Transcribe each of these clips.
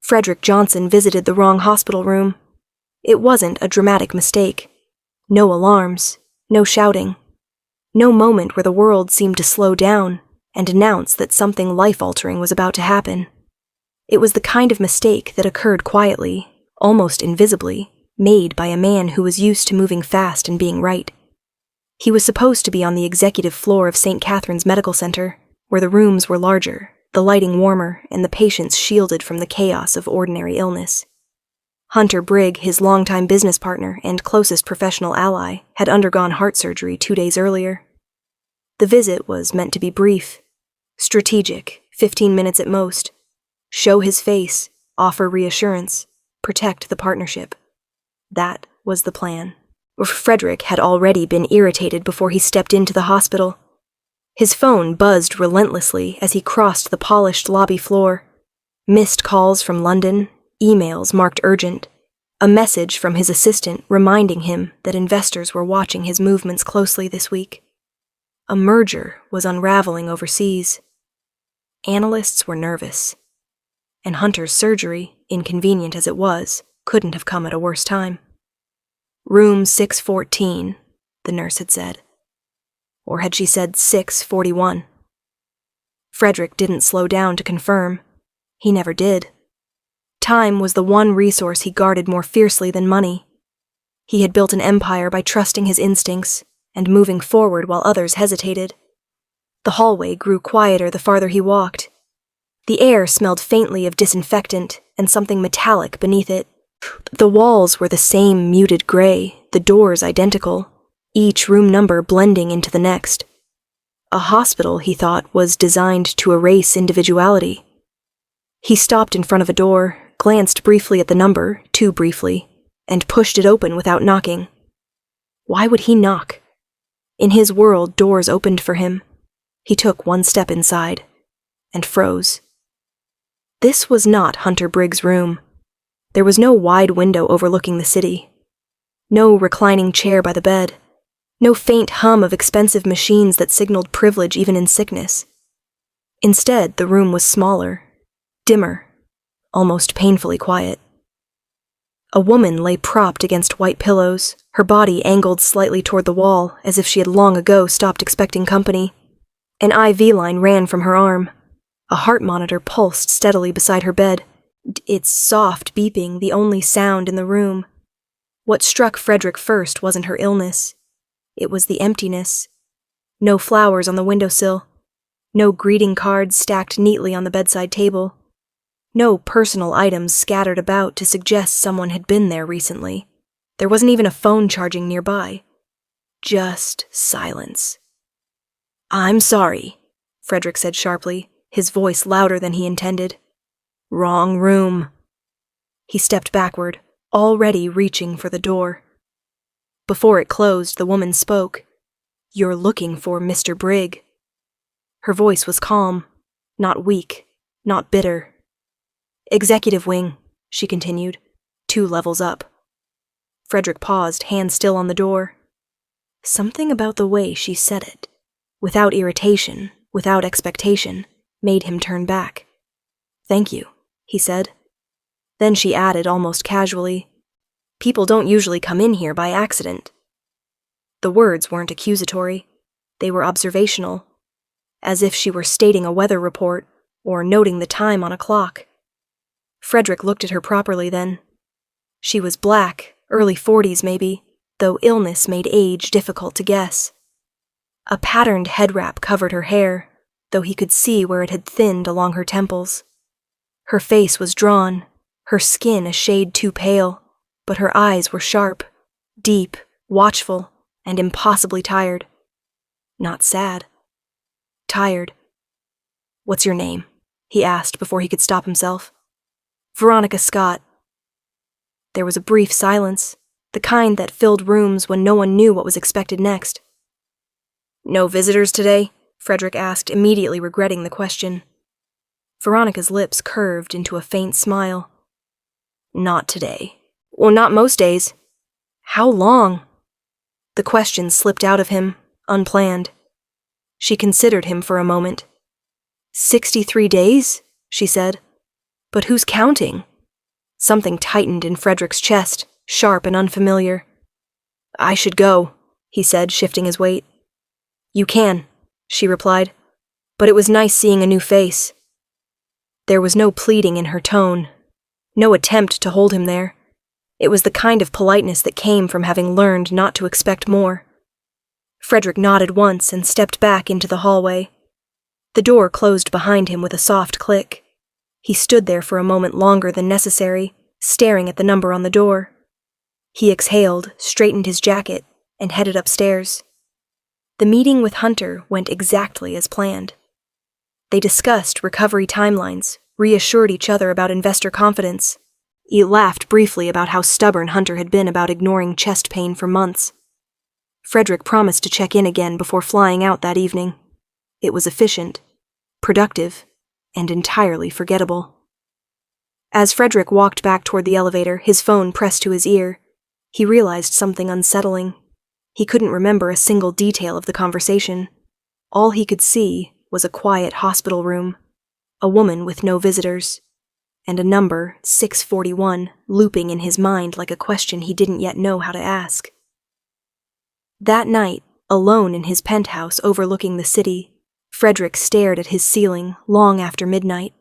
Frederick Johnson visited the wrong hospital room. It wasn't a dramatic mistake. No alarms, no shouting. No moment where the world seemed to slow down and announce that something life-altering was about to happen. It was the kind of mistake that occurred quietly, almost invisibly, made by a man who was used to moving fast and being right. He was supposed to be on the executive floor of St. Catherine's Medical Center, where the rooms were larger, the lighting warmer, and the patients shielded from the chaos of ordinary illness. Hunter Brigg, his longtime business partner and closest professional ally, had undergone heart surgery 2 days earlier. The visit was meant to be brief, strategic, 15 minutes at most. Show his face, offer reassurance, protect the partnership. That was the plan. Frederick had already been irritated before he stepped into the hospital. His phone buzzed relentlessly as he crossed the polished lobby floor. Missed calls from London, emails marked urgent, a message from his assistant reminding him that investors were watching his movements closely this week. A merger was unraveling overseas. Analysts were nervous. And Hunter's surgery, inconvenient as it was, couldn't have come at a worse time. Room 614, the nurse had said. Or had she said 641? Frederick didn't slow down to confirm. He never did. Time was the one resource he guarded more fiercely than money. He had built an empire by trusting his instincts and moving forward while others hesitated. The hallway grew quieter the farther he walked. The air smelled faintly of disinfectant and something metallic beneath it. The walls were the same muted gray, the doors identical, each room number blending into the next. A hospital, he thought, was designed to erase individuality. He stopped in front of a door, glanced briefly at the number, too briefly, and pushed it open without knocking. Why would he knock? In his world, doors opened for him. He took one step inside, and froze. This was not Hunter Brigg's room. There was no wide window overlooking the city. No reclining chair by the bed. No faint hum of expensive machines that signaled privilege even in sickness. Instead, the room was smaller, dimmer, almost painfully quiet. A woman lay propped against white pillows, her body angled slightly toward the wall, as if she had long ago stopped expecting company. An IV line ran from her arm. A heart monitor pulsed steadily beside her bed, its soft beeping the only sound in the room. What struck Frederick first wasn't her illness. It was the emptiness. No flowers on the windowsill. No greeting cards stacked neatly on the bedside table. No personal items scattered about to suggest someone had been there recently. There wasn't even a phone charging nearby. Just silence. "I'm sorry," Frederick said sharply, his voice louder than he intended. "Wrong room." He stepped backward, already reaching for the door. Before it closed, the woman spoke. "You're looking for Mr. Brigg." Her voice was calm, not weak, not bitter. "Executive wing," she continued, 2 levels up. Frederick paused, hand still on the door. Something about the way she said it, without irritation, without expectation, made him turn back. "Thank you," he said. Then she added almost casually, "People don't usually come in here by accident." The words weren't accusatory. They were observational, as if she were stating a weather report or noting the time on a clock. Frederick looked at her properly then. She was black, early 40s maybe, though illness made age difficult to guess. A patterned head wrap covered her hair, though he could see where it had thinned along her temples. Her face was drawn, her skin a shade too pale, but her eyes were sharp, deep, watchful, and impossibly tired. Not sad. Tired. "What's your name?" he asked before he could stop himself. "Veronica Scott." There was a brief silence, the kind that filled rooms when no one knew what was expected next. "No visitors today?" Frederick asked, immediately regretting the question. Veronica's lips curved into a faint smile. "Not today. Well, not most days." "How long?" The question slipped out of him, unplanned. She considered him for a moment. 63 days, she said. But who's counting? Something tightened in Frederick's chest, sharp and unfamiliar. "I should go," he said, shifting his weight. "You can," she replied, "but it was nice seeing a new face." There was no pleading in her tone, no attempt to hold him there. It was the kind of politeness that came from having learned not to expect more. Frederick nodded once and stepped back into the hallway. The door closed behind him with a soft click. He stood there for a moment longer than necessary, staring at the number on the door. He exhaled, straightened his jacket, and headed upstairs. The meeting with Hunter went exactly as planned. They discussed recovery timelines, reassured each other about investor confidence. He laughed briefly about how stubborn Hunter had been about ignoring chest pain for months. Frederick promised to check in again before flying out that evening. It was efficient, productive, and entirely forgettable. As Frederick walked back toward the elevator, his phone pressed to his ear, he realized something unsettling. He couldn't remember a single detail of the conversation. All he could see was a quiet hospital room, a woman with no visitors, and a number, 641, looping in his mind like a question he didn't yet know how to ask. That night, alone in his penthouse overlooking the city, Frederick stared at his ceiling long after midnight.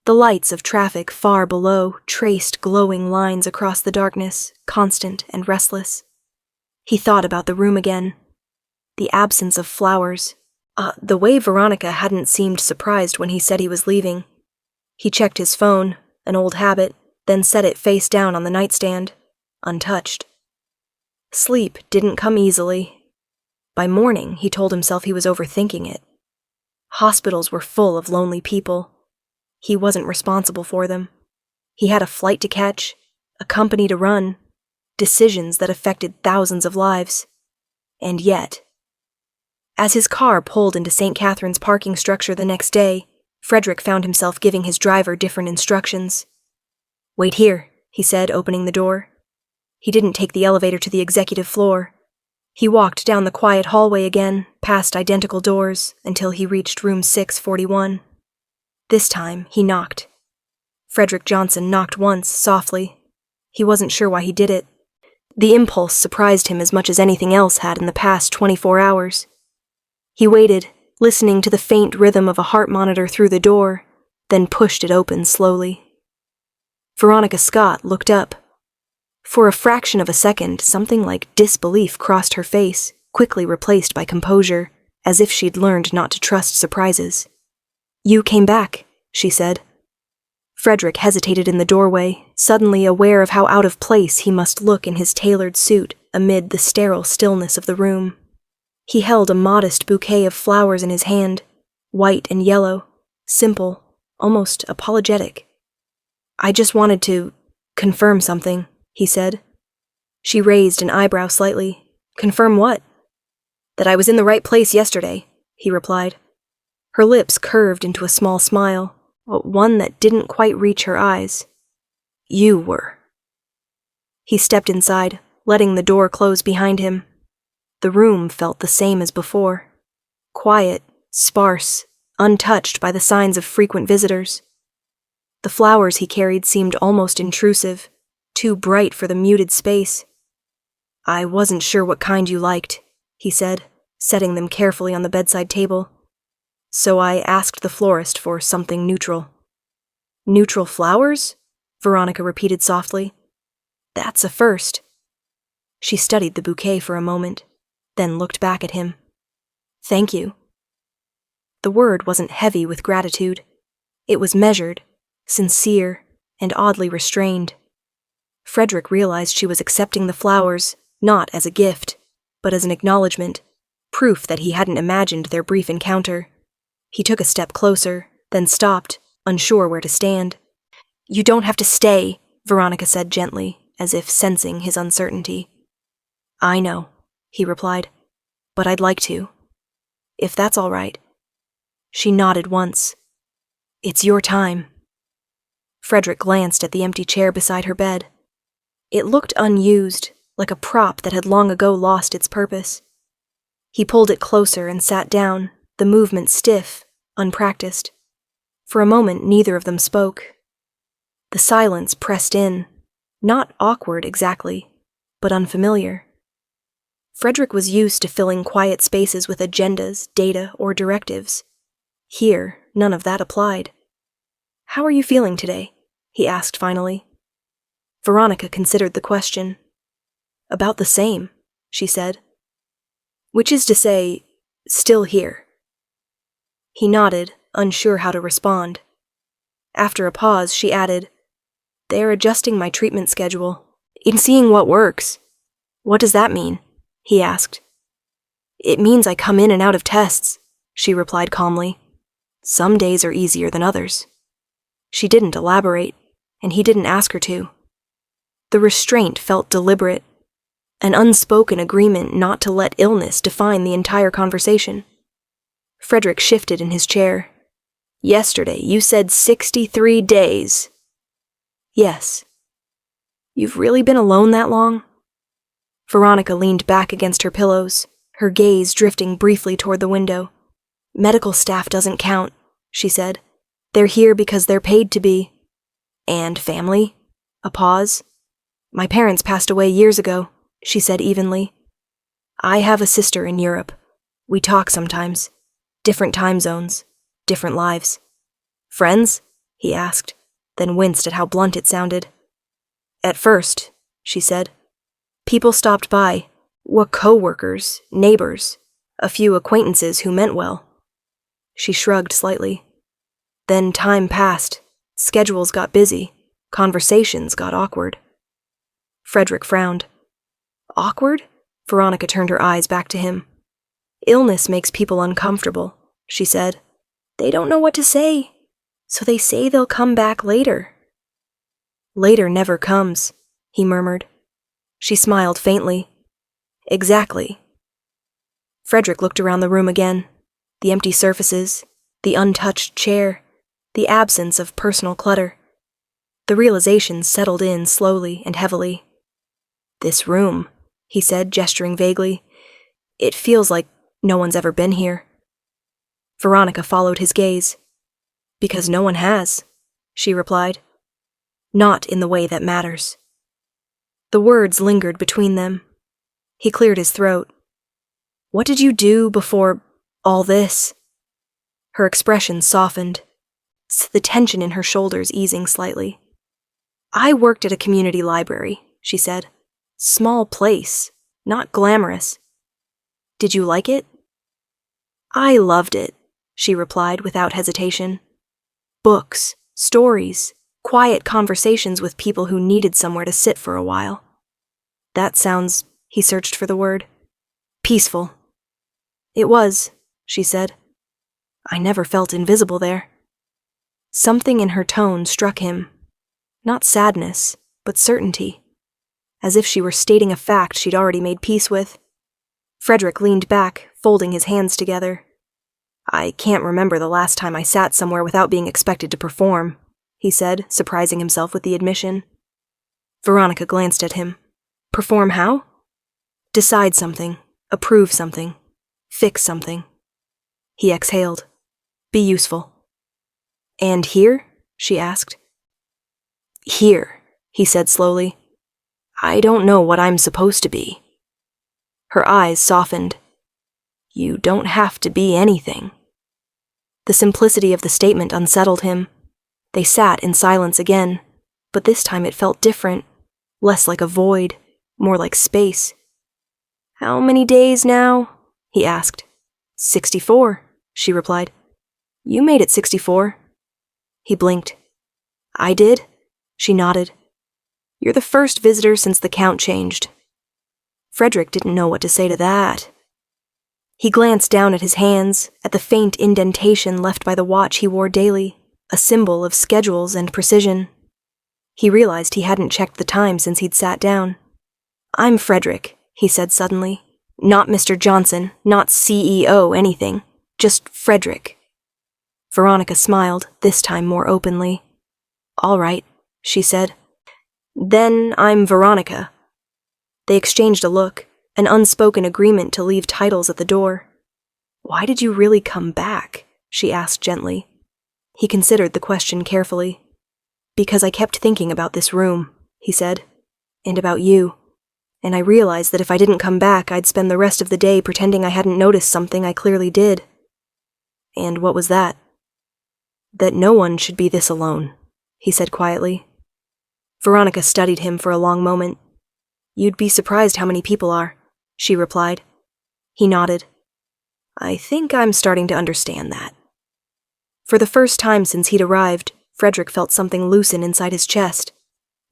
The lights of traffic far below traced glowing lines across the darkness, constant and restless. He thought about the room again. The absence of flowers. The way Veronica hadn't seemed surprised when he said he was leaving. He checked his phone, an old habit, then set it face down on the nightstand, untouched. Sleep didn't come easily. By morning, he told himself he was overthinking it. Hospitals were full of lonely people. He wasn't responsible for them. He had a flight to catch, a company to run, decisions that affected thousands of lives. And yet, as his car pulled into St. Catherine's parking structure the next day, Frederick found himself giving his driver different instructions. "Wait here," he said, opening the door. He didn't take the elevator to the executive floor. He walked down the quiet hallway again, past identical doors, until he reached room 641. This time, he knocked. Frederick Johnson knocked once, softly. He wasn't sure why he did it. The impulse surprised him as much as anything else had in the past 24 hours. He waited, listening to the faint rhythm of a heart monitor through the door, then pushed it open slowly. Veronica Scott looked up. For a fraction of a second, something like disbelief crossed her face, quickly replaced by composure, as if she'd learned not to trust surprises. "You came back," she said. Frederick hesitated in the doorway, suddenly aware of how out of place he must look in his tailored suit amid the sterile stillness of the room. He held a modest bouquet of flowers in his hand, white and yellow, simple, almost apologetic. "I just wanted to confirm something," he said. She raised an eyebrow slightly. "Confirm what?" "That I was in the right place yesterday," he replied. Her lips curved into a small smile, one that didn't quite reach her eyes. "You were." He stepped inside, letting the door close behind him. The room felt the same as before. Quiet, sparse, untouched by the signs of frequent visitors. The flowers he carried seemed almost intrusive, too bright for the muted space. "I wasn't sure what kind you liked," he said, setting them carefully on the bedside table. "So I asked the florist for something neutral." "Neutral flowers?" Veronica repeated softly. "That's a first." She studied the bouquet for a moment, then looked back at him. "Thank you." The word wasn't heavy with gratitude. It was measured, sincere, and oddly restrained. Frederick realized she was accepting the flowers, not as a gift, but as an acknowledgement, proof that he hadn't imagined their brief encounter. He took a step closer, then stopped, unsure where to stand. "You don't have to stay," Veronica said gently, as if sensing his uncertainty. "I know," he replied, "but I'd like to. If that's all right." She nodded once. "It's your time." Frederick glanced at the empty chair beside her bed. It looked unused, like a prop that had long ago lost its purpose. He pulled it closer and sat down, the movement stiff, unpracticed. For a moment, neither of them spoke. The silence pressed in, not awkward exactly, but unfamiliar. Frederick was used to filling quiet spaces with agendas, data, or directives. Here, none of that applied. "How are you feeling today?" he asked finally. Veronica considered the question. "About the same," she said. "Which is to say, still here." He nodded, unsure how to respond. After a pause, she added, "They're adjusting my treatment schedule, in seeing what works." "What does that mean?" he asked. "It means I come in and out of tests," she replied calmly. "Some days are easier than others." She didn't elaborate, and he didn't ask her to. The restraint felt deliberate, an unspoken agreement not to let illness define the entire conversation. Frederick shifted in his chair. "Yesterday you said 63 days. "Yes." "You've really been alone that long?" Veronica leaned back against her pillows, her gaze drifting briefly toward the window. "Medical staff doesn't count," she said. "They're here because they're paid to be." "And family?" A pause. "My parents passed away years ago," she said evenly. "I have a sister in Europe. We talk sometimes. Different time zones, different lives." "Friends?" he asked, then winced at how blunt it sounded. "At first," she said. "People stopped by, were co-workers, neighbors, a few acquaintances who meant well." She shrugged slightly. "Then time passed, schedules got busy, conversations got awkward." Frederick frowned. "Awkward?" Veronica turned her eyes back to him. "Illness makes people uncomfortable," she said. "They don't know what to say, so they say they'll come back later." "Later never comes," he murmured. She smiled faintly. "Exactly." Frederick looked around the room again. The empty surfaces, the untouched chair, the absence of personal clutter. The realization settled in slowly and heavily. "This room," he said, gesturing vaguely. "It feels like no one's ever been here." Veronica followed his gaze. "Because no one has," she replied. "Not in the way that matters." The words lingered between them. He cleared his throat. "What did you do before all this?" Her expression softened, the tension in her shoulders easing slightly. "I worked at a community library," she said. "Small place, not glamorous." "Did you like it?" "I loved it," she replied without hesitation. "Books, stories, quiet conversations with people who needed somewhere to sit for a while." "That sounds," he searched for the word, "peaceful." "It was," she said. "I never felt invisible there." Something in her tone struck him. Not sadness, but certainty. As if she were stating a fact she'd already made peace with. Frederick leaned back, folding his hands together. "I can't remember the last time I sat somewhere without being expected to perform," he said, surprising himself with the admission. Veronica glanced at him. "Perform how?" "Decide something, approve something, fix something." He exhaled. "Be useful." "And here?" she asked. "Here," he said slowly. "I don't know what I'm supposed to be." Her eyes softened. "You don't have to be anything." The simplicity of the statement unsettled him. They sat in silence again, but this time it felt different, less like a void, more like space. "How many days now?" he asked. 64, she replied. "You made it 64. He blinked. "I did?" She nodded. "You're the first visitor since the count changed." Frederick didn't know what to say to that. He glanced down at his hands, at the faint indentation left by the watch he wore daily, a symbol of schedules and precision. He realized he hadn't checked the time since he'd sat down. "I'm Frederick," he said suddenly. "Not Mr. Johnson, not CEO anything, just Frederick." Veronica smiled, this time more openly. "All right," she said. "Then I'm Veronica." They exchanged a look, an unspoken agreement to leave titles at the door. "Why did you really come back?" she asked gently. He considered the question carefully. Because I kept thinking about this room, he said, and about you, and I realized that if I didn't come back, I'd spend the rest of the day pretending I hadn't noticed something I clearly did. And what was that? That no one should be this alone, he said quietly. Veronica studied him for a long moment. You'd be surprised how many people are, she replied. He nodded. I think I'm starting to understand that. For the first time since he'd arrived, Frederick felt something loosen inside his chest.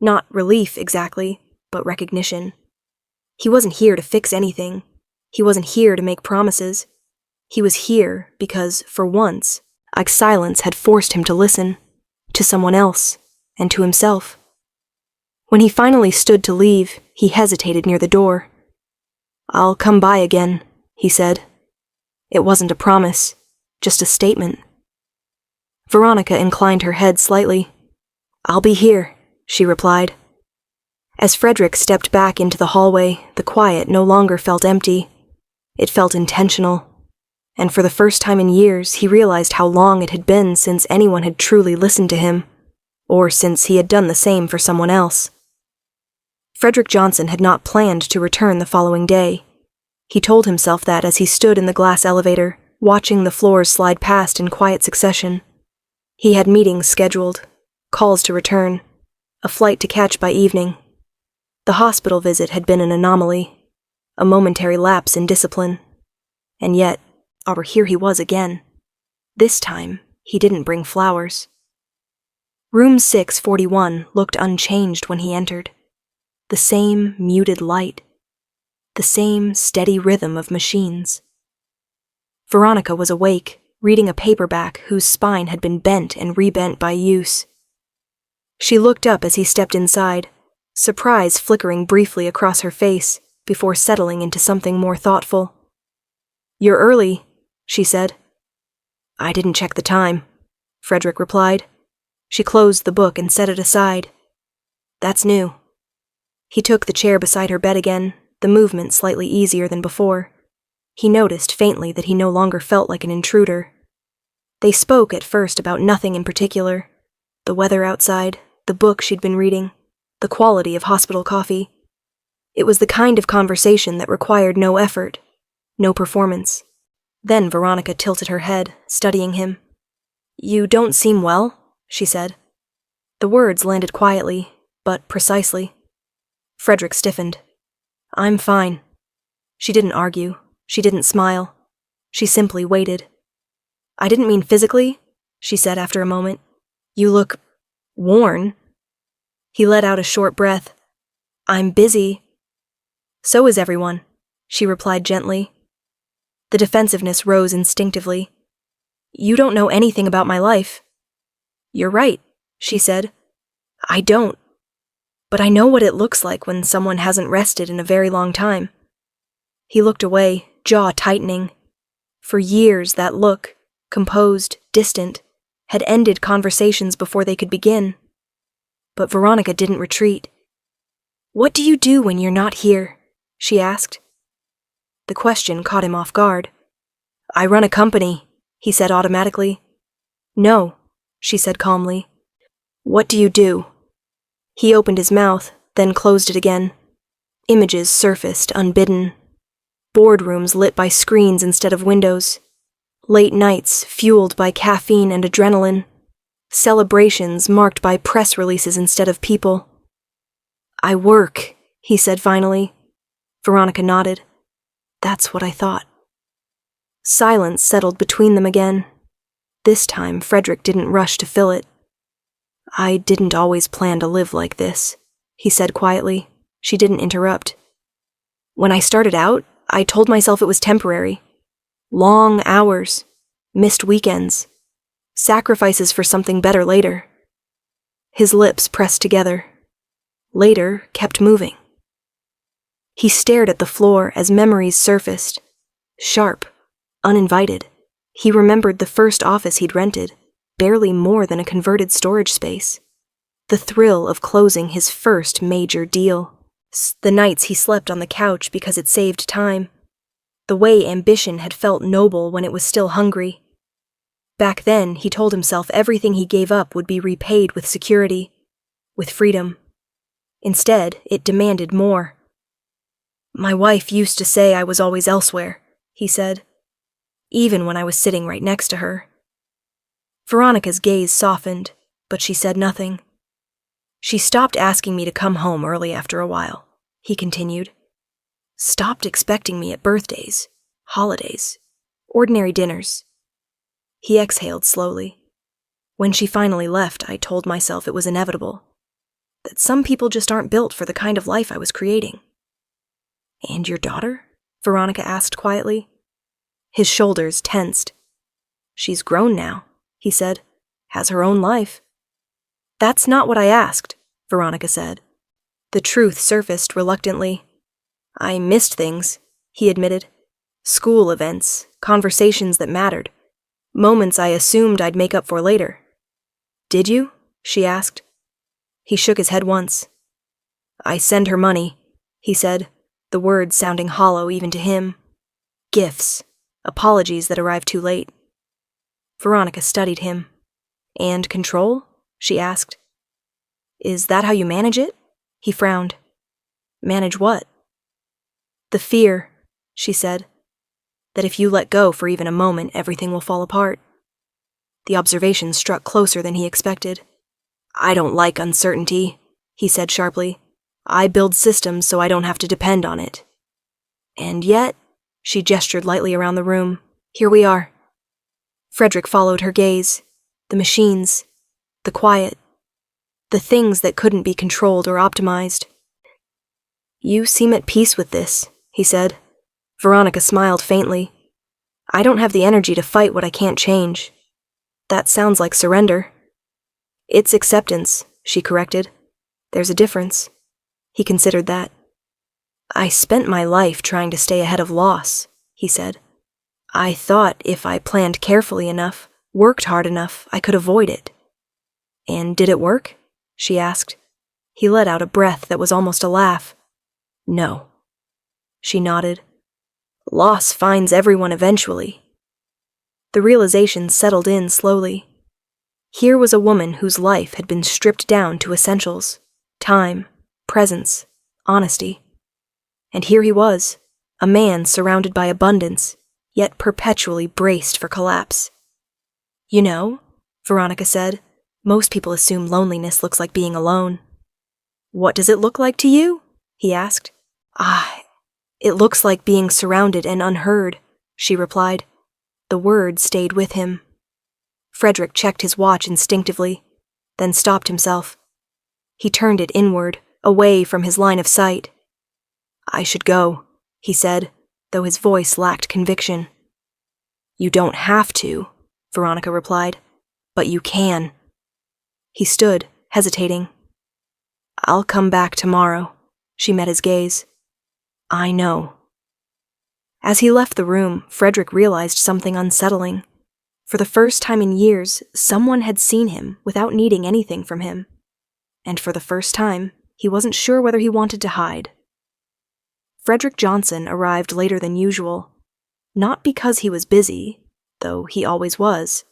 Not relief exactly, but recognition. He wasn't here to fix anything. He wasn't here to make promises. He was here because, for once, silence had forced him to listen. To someone else, and to himself. When he finally stood to leave, he hesitated near the door. I'll come by again, he said. It wasn't a promise, just a statement. Veronica inclined her head slightly. I'll be here, she replied. As Frederick stepped back into the hallway, the quiet no longer felt empty. It felt intentional. And for the first time in years, he realized how long it had been since anyone had truly listened to him, or since he had done the same for someone else. Frederick Johnson had not planned to return the following day. He told himself that as he stood in the glass elevator, watching the floors slide past in quiet succession. He had meetings scheduled, calls to return, a flight to catch by evening. The hospital visit had been an anomaly, a momentary lapse in discipline. And yet, here he was again. This time, he didn't bring flowers. Room 641 looked unchanged when he entered. The same muted light. The same steady rhythm of machines. Veronica was awake, reading a paperback whose spine had been bent and rebent by use. She looked up as he stepped inside, surprise flickering briefly across her face before settling into something more thoughtful. You're early, she said. I didn't check the time, Frederick replied. She closed the book and set it aside. That's new. He took the chair beside her bed again, the movement slightly easier than before. He noticed faintly that he no longer felt like an intruder. They spoke at first about nothing in particular. The weather outside, the book she'd been reading, the quality of hospital coffee. It was the kind of conversation that required no effort, no performance. Then Veronica tilted her head, studying him. You don't seem well, she said. The words landed quietly, but precisely. Frederick stiffened. I'm fine. She didn't argue. She didn't smile. She simply waited. I didn't mean physically, she said after a moment. You look worn. He let out a short breath. I'm busy. So is everyone, she replied gently. The defensiveness rose instinctively. You don't know anything about my life. You're right, she said. I don't. But I know what it looks like when someone hasn't rested in a very long time. He looked away, jaw tightening. For years, that look, composed, distant, had ended conversations before they could begin. But Veronica didn't retreat. What do you do when you're not here? She asked. The question caught him off guard. I run a company, he said automatically. No, she said calmly. What do you do? He opened his mouth, then closed it again. Images surfaced, unbidden. Boardrooms lit by screens instead of windows. Late nights fueled by caffeine and adrenaline. Celebrations marked by press releases instead of people. I work, he said finally. Veronica nodded. That's what I thought. Silence settled between them again. This time, Frederick didn't rush to fill it. I didn't always plan to live like this, he said quietly. She didn't interrupt. When I started out, I told myself it was temporary. Long hours, missed weekends, sacrifices for something better later. His lips pressed together. Later kept moving. He stared at the floor as memories surfaced. Sharp, uninvited. He remembered the first office he'd rented, barely more than a converted storage space. The thrill of closing his first major deal. The nights he slept on the couch because it saved time. The way ambition had felt noble when it was still hungry. Back then, he told himself everything he gave up would be repaid with security. with freedom. Instead, it demanded more. "My wife used to say I was always elsewhere," he said, "even when I was sitting right next to her." Veronica's gaze softened, but she said nothing. "She stopped asking me to come home early after a while," he continued. "Stopped expecting me at birthdays, holidays, ordinary dinners." He exhaled slowly. "When she finally left, I told myself it was inevitable, that some people just aren't built for the kind of life I was creating." "And your daughter?" Veronica asked quietly. His shoulders tensed. "She's grown now," he said. "Has her own life." "That's not what I asked," Veronica said. The truth surfaced reluctantly. "I missed things," he admitted. "School events, conversations that mattered, moments I assumed I'd make up for later." "Did you?" she asked. He shook his head once. "I send her money," he said, the words sounding hollow even to him. "Gifts, apologies that arrived too late." Veronica studied him. "And control?" she asked. "Is that how you manage it?" He frowned. "Manage what?" "The fear," she said, "that if you let go for even a moment, everything will fall apart." The observation struck closer than he expected. "I don't like uncertainty," he said sharply. "I build systems so I don't have to depend on it." "And yet," she gestured lightly around the room, "here we are." Frederick followed her gaze. The machines, the quiet, the things that couldn't be controlled or optimized. "You seem at peace with this," he said. Veronica smiled faintly. "I don't have the energy to fight what I can't change." "That sounds like surrender." "It's acceptance," she corrected. "There's a difference." He considered that. "I spent my life trying to stay ahead of loss," he said. "I thought if I planned carefully enough, worked hard enough, I could avoid it." "And did it work?" she asked. He let out a breath that was almost a laugh. "No." She nodded. "Loss finds everyone eventually." The realization settled in slowly. Here was a woman whose life had been stripped down to essentials: time, presence, honesty. And here he was, a man surrounded by abundance, yet perpetually braced for collapse. "You know," Veronica said, "most people assume loneliness looks like being alone." "What does it look like to you?" he asked. It looks like being surrounded and unheard," she replied. The word stayed with him. Frederick checked his watch instinctively, then stopped himself. He turned it inward, away from his line of sight. "I should go," he said, though his voice lacked conviction. "You don't have to," Veronica replied, "but you can." He stood, hesitating. "I'll come back tomorrow," she met his gaze. "I know." As he left the room, Frederick realized something unsettling. For the first time in years, someone had seen him without needing anything from him. And for the first time, he wasn't sure whether he wanted to hide. Frederick Johnson arrived later than usual, not because he was busy, though he always was,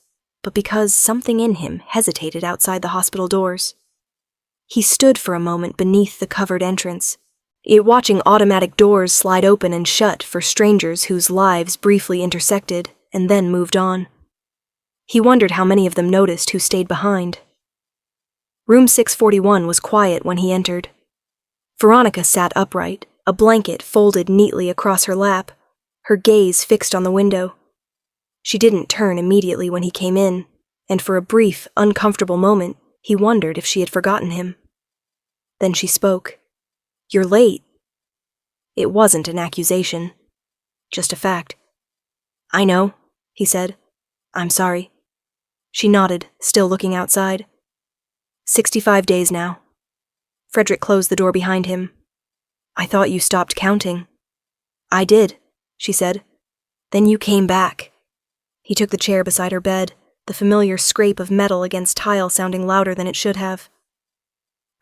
but because something in him hesitated outside the hospital doors. He stood for a moment beneath the covered entrance, watching automatic doors slide open and shut for strangers whose lives briefly intersected and then moved on. He wondered how many of them noticed who stayed behind. Room 641 was quiet when he entered. Veronica sat upright, a blanket folded neatly across her lap, her gaze fixed on the window. She didn't turn immediately when he came in, and for a brief, uncomfortable moment, he wondered if she had forgotten him. Then she spoke. "You're late." It wasn't an accusation, just a fact. "I know," he said. "I'm sorry." She nodded, still looking outside. 65 days now. Frederick closed the door behind him. "I thought you stopped counting." "I did," she said. "Then you came back." He took the chair beside her bed, the familiar scrape of metal against tile sounding louder than it should have.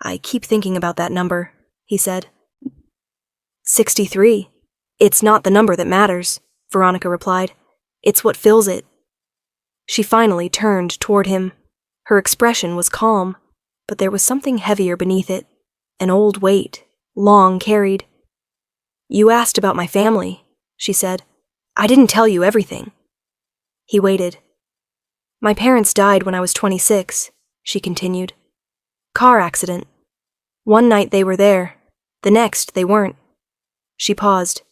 "I keep thinking about that number," he said. 63. "It's not the number that matters," Veronica replied. "It's what fills it." She finally turned toward him. Her expression was calm, but there was something heavier beneath it, an old weight, long carried. "You asked about my family," she said. "I didn't tell you everything." He waited. "My parents died when I was 26, she continued. "Car accident. One night they were there, the next they weren't." She paused.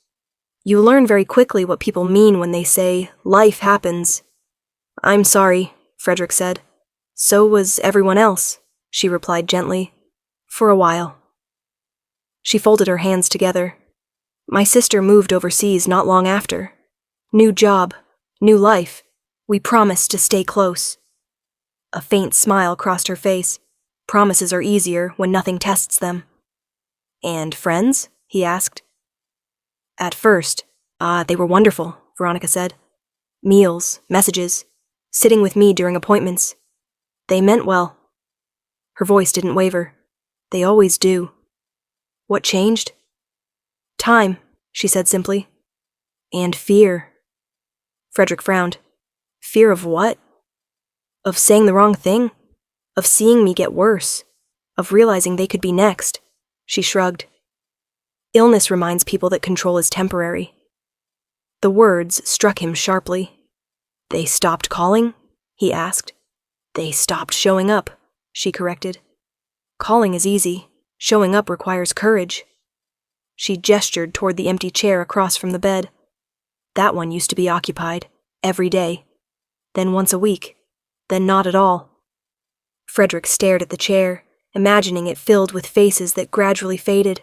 "You learn very quickly what people mean when they say, 'Life happens.'" "I'm sorry," Frederick said. "So was everyone else," she replied gently. "For a while." She folded her hands together. "My sister moved overseas not long after. New job, new life. We promised to stay close." A faint smile crossed her face. Promises are easier when nothing tests them. "And friends?" he asked. "At first, they were wonderful," Veronica said. "Meals, messages, sitting with me during appointments. They meant well." Her voice didn't waver. "They always do." "What changed?" "Time," she said simply. "And fear." Frederick frowned. "Fear of what?" "Of saying the wrong thing. Of seeing me get worse. Of realizing they could be next." She shrugged. "Illness reminds people that control is temporary." The words struck him sharply. "They stopped calling?" he asked. "They stopped showing up," she corrected. "Calling is easy. Showing up requires courage." She gestured toward the empty chair across from the bed. That one used to be occupied, every day. Then once a week. Then not at all. Frederick stared at the chair, imagining it filled with faces that gradually faded.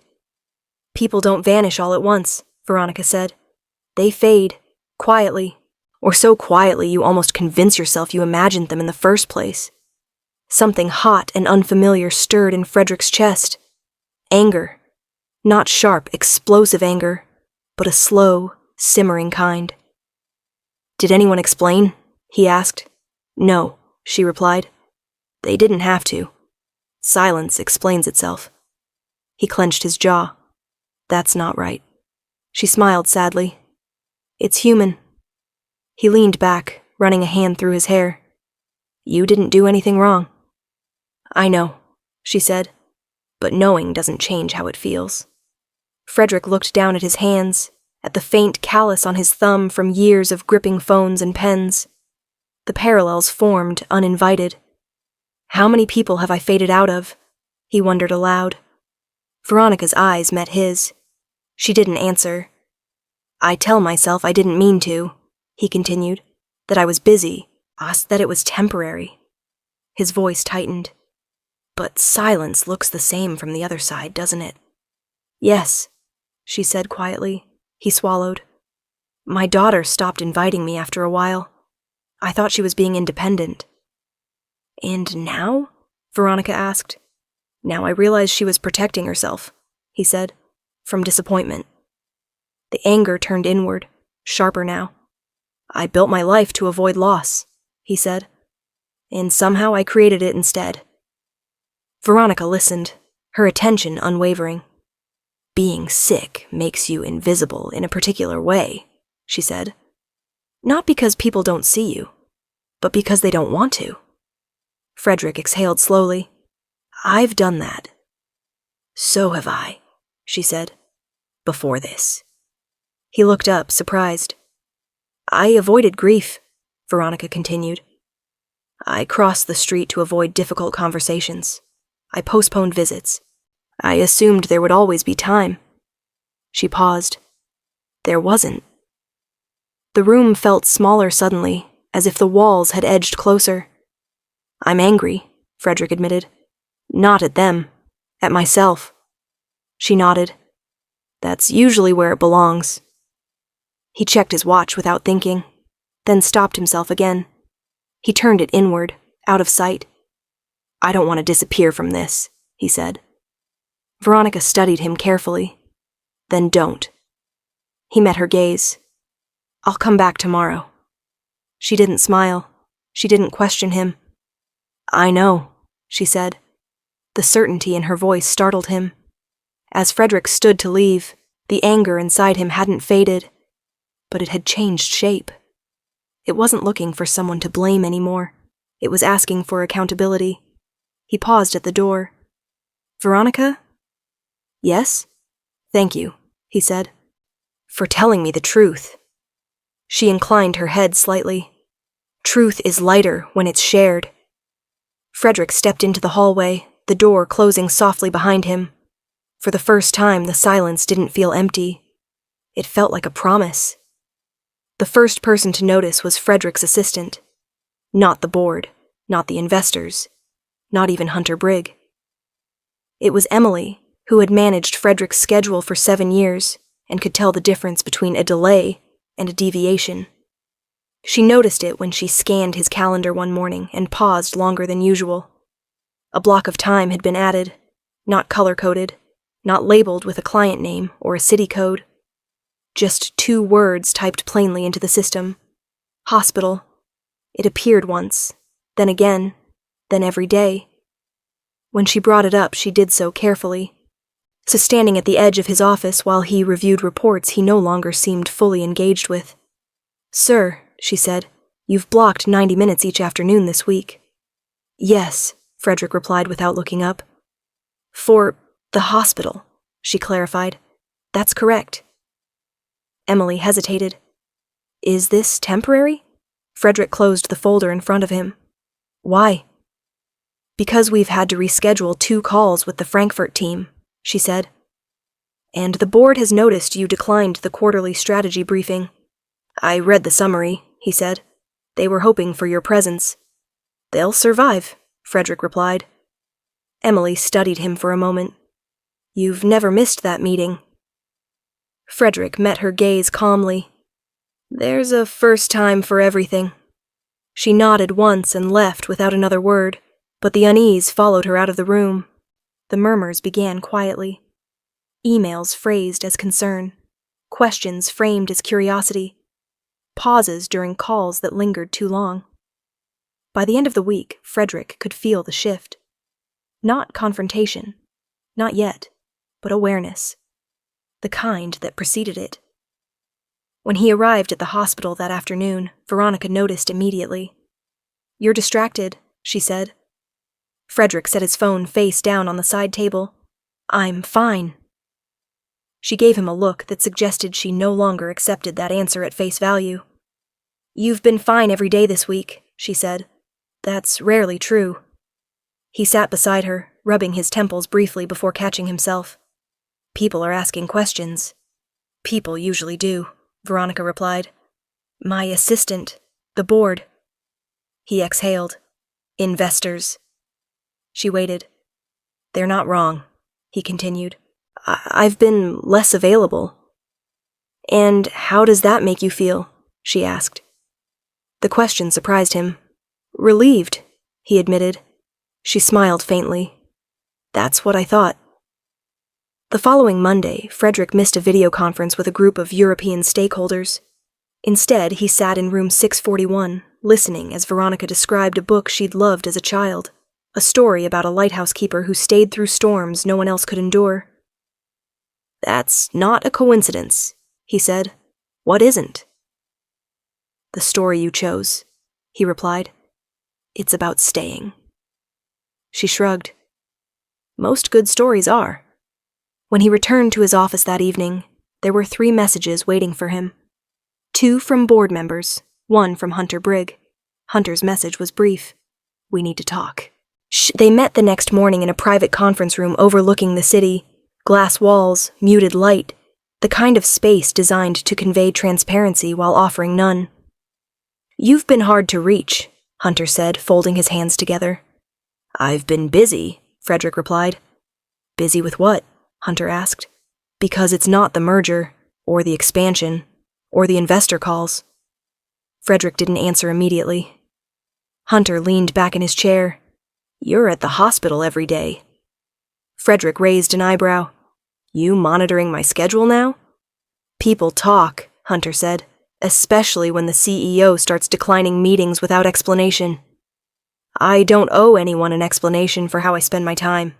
"People don't vanish all at once," Veronica said. "They fade, quietly, or so quietly you almost convince yourself you imagined them in the first place." Something hot and unfamiliar stirred in Frederick's chest. Anger. Not sharp, explosive anger, but a slow, simmering kind. "Did anyone explain?" he asked. "No," she replied. "They didn't have to. Silence explains itself." He clenched his jaw. "That's not right." She smiled sadly. "It's human." He leaned back, running a hand through his hair. "You didn't do anything wrong." "I know," she said, "but knowing doesn't change how it feels." Frederick looked down at his hands, at the faint callus on his thumb from years of gripping phones and pens. The parallels formed, uninvited. "How many people have I faded out of?" he wondered aloud. Veronica's eyes met his. She didn't answer. "I tell myself I didn't mean to," he continued, "that I was busy, that it was temporary." His voice tightened. "But silence looks the same from the other side, doesn't it?" "Yes," she said quietly. He swallowed. "My daughter stopped inviting me after a while. I thought she was being independent." "And now?" Veronica asked. "Now I realize she was protecting herself," he said, "from disappointment." The anger turned inward, sharper now. "I built my life to avoid loss," he said, "and somehow I created it instead." Veronica listened, her attention unwavering. "Being sick makes you invisible in a particular way," she said. "Not because people don't see you, but because they don't want to." Frederick exhaled slowly. "I've done that." "So have I," she said, "before this." He looked up, surprised. "I avoided grief," Veronica continued. "I crossed the street to avoid difficult conversations. I postponed visits. I assumed there would always be time." She paused. There wasn't. The room felt smaller suddenly, as if the walls had edged closer. "I'm angry," Frederick admitted. "Not at them. At myself." She nodded. "That's usually where it belongs." He checked his watch without thinking, then stopped himself again. He turned it inward, out of sight. "I don't want to disappear from this," he said. Veronica studied him carefully. "Then don't." He met her gaze. "I'll come back tomorrow." She didn't smile. She didn't question him. "I know," she said. The certainty in her voice startled him. As Frederick stood to leave, the anger inside him hadn't faded, but it had changed shape. It wasn't looking for someone to blame anymore. It was asking for accountability. He paused at the door. "Veronica?" "Yes?" "Thank you," he said, "for telling me the truth." She inclined her head slightly. Truth is lighter when it's shared. Frederick stepped into the hallway, the door closing softly behind him. For the first time, the silence didn't feel empty. It felt like a promise. The first person to notice was Frederick's assistant. Not the board, not the investors, not even Hunter Brigg. It was Emily, who had managed Frederick's schedule for 7 years and could tell the difference between a delay and a deviation. She noticed it when she scanned his calendar one morning and paused longer than usual. A block of time had been added, not color-coded, not labeled with a client name or a city code. Just 2 words typed plainly into the system. Hospital. It appeared once, then again, then every day. When she brought it up, she did so carefully. So standing at the edge of his office while he reviewed reports he no longer seemed fully engaged with. "Sir," she said, "you've blocked 90 minutes each afternoon this week." "Yes," Frederick replied without looking up. "For the hospital," she clarified. "That's correct." Emily hesitated. "Is this temporary?" Frederick closed the folder in front of him. "Why?" "Because we've had to reschedule 2 calls with the Frankfurt team," she said. "And the board has noticed you declined the quarterly strategy briefing." "I read the summary," he said. "They were hoping for your presence." "They'll survive," Frederick replied. Emily studied him for a moment. "You've never missed that meeting." Frederick met her gaze calmly. "There's a first time for everything." She nodded once and left without another word, but the unease followed her out of the room. The murmurs began quietly. Emails phrased as concern, questions framed as curiosity, pauses during calls that lingered too long. By the end of the week, Frederick could feel the shift. Not confrontation, not yet, but awareness. The kind that preceded it. When he arrived at the hospital that afternoon, Veronica noticed immediately. "You're distracted," she said. Frederick set his phone face down on the side table. "I'm fine." She gave him a look that suggested she no longer accepted that answer at face value. "You've been fine every day this week," she said. "That's rarely true." He sat beside her, rubbing his temples briefly before catching himself. "People are asking questions." "People usually do," Veronica replied. "My assistant, the board." He exhaled. "Investors." She waited. "They're not wrong," he continued. I've been less available." "And how does that make you feel?" she asked. The question surprised him. "Relieved," he admitted. She smiled faintly. "That's what I thought." The following Monday, Frederick missed a video conference with a group of European stakeholders. Instead, he sat in room 641, listening as Veronica described a book she'd loved as a child, a story about a lighthouse keeper who stayed through storms no one else could endure. "That's not a coincidence," he said. "What isn't?" "The story you chose," he replied. "It's about staying." She shrugged. "Most good stories are." When he returned to his office that evening, there were 3 messages waiting for him. 2 from board members, 1 from Hunter Brigg. Hunter's message was brief. "We need to talk." They met the next morning in a private conference room overlooking the city. Glass walls, muted light, the kind of space designed to convey transparency while offering none. "You've been hard to reach," Hunter said, folding his hands together. "I've been busy," Frederick replied. "Busy with what?" Hunter asked. "Because it's not the merger, or the expansion, or the investor calls." Frederick didn't answer immediately. Hunter leaned back in his chair. "You're at the hospital every day." Frederick raised an eyebrow. "You monitoring my schedule now?" "People talk," Hunter said, "especially when the CEO starts declining meetings without explanation." "I don't owe anyone an explanation for how I spend my time."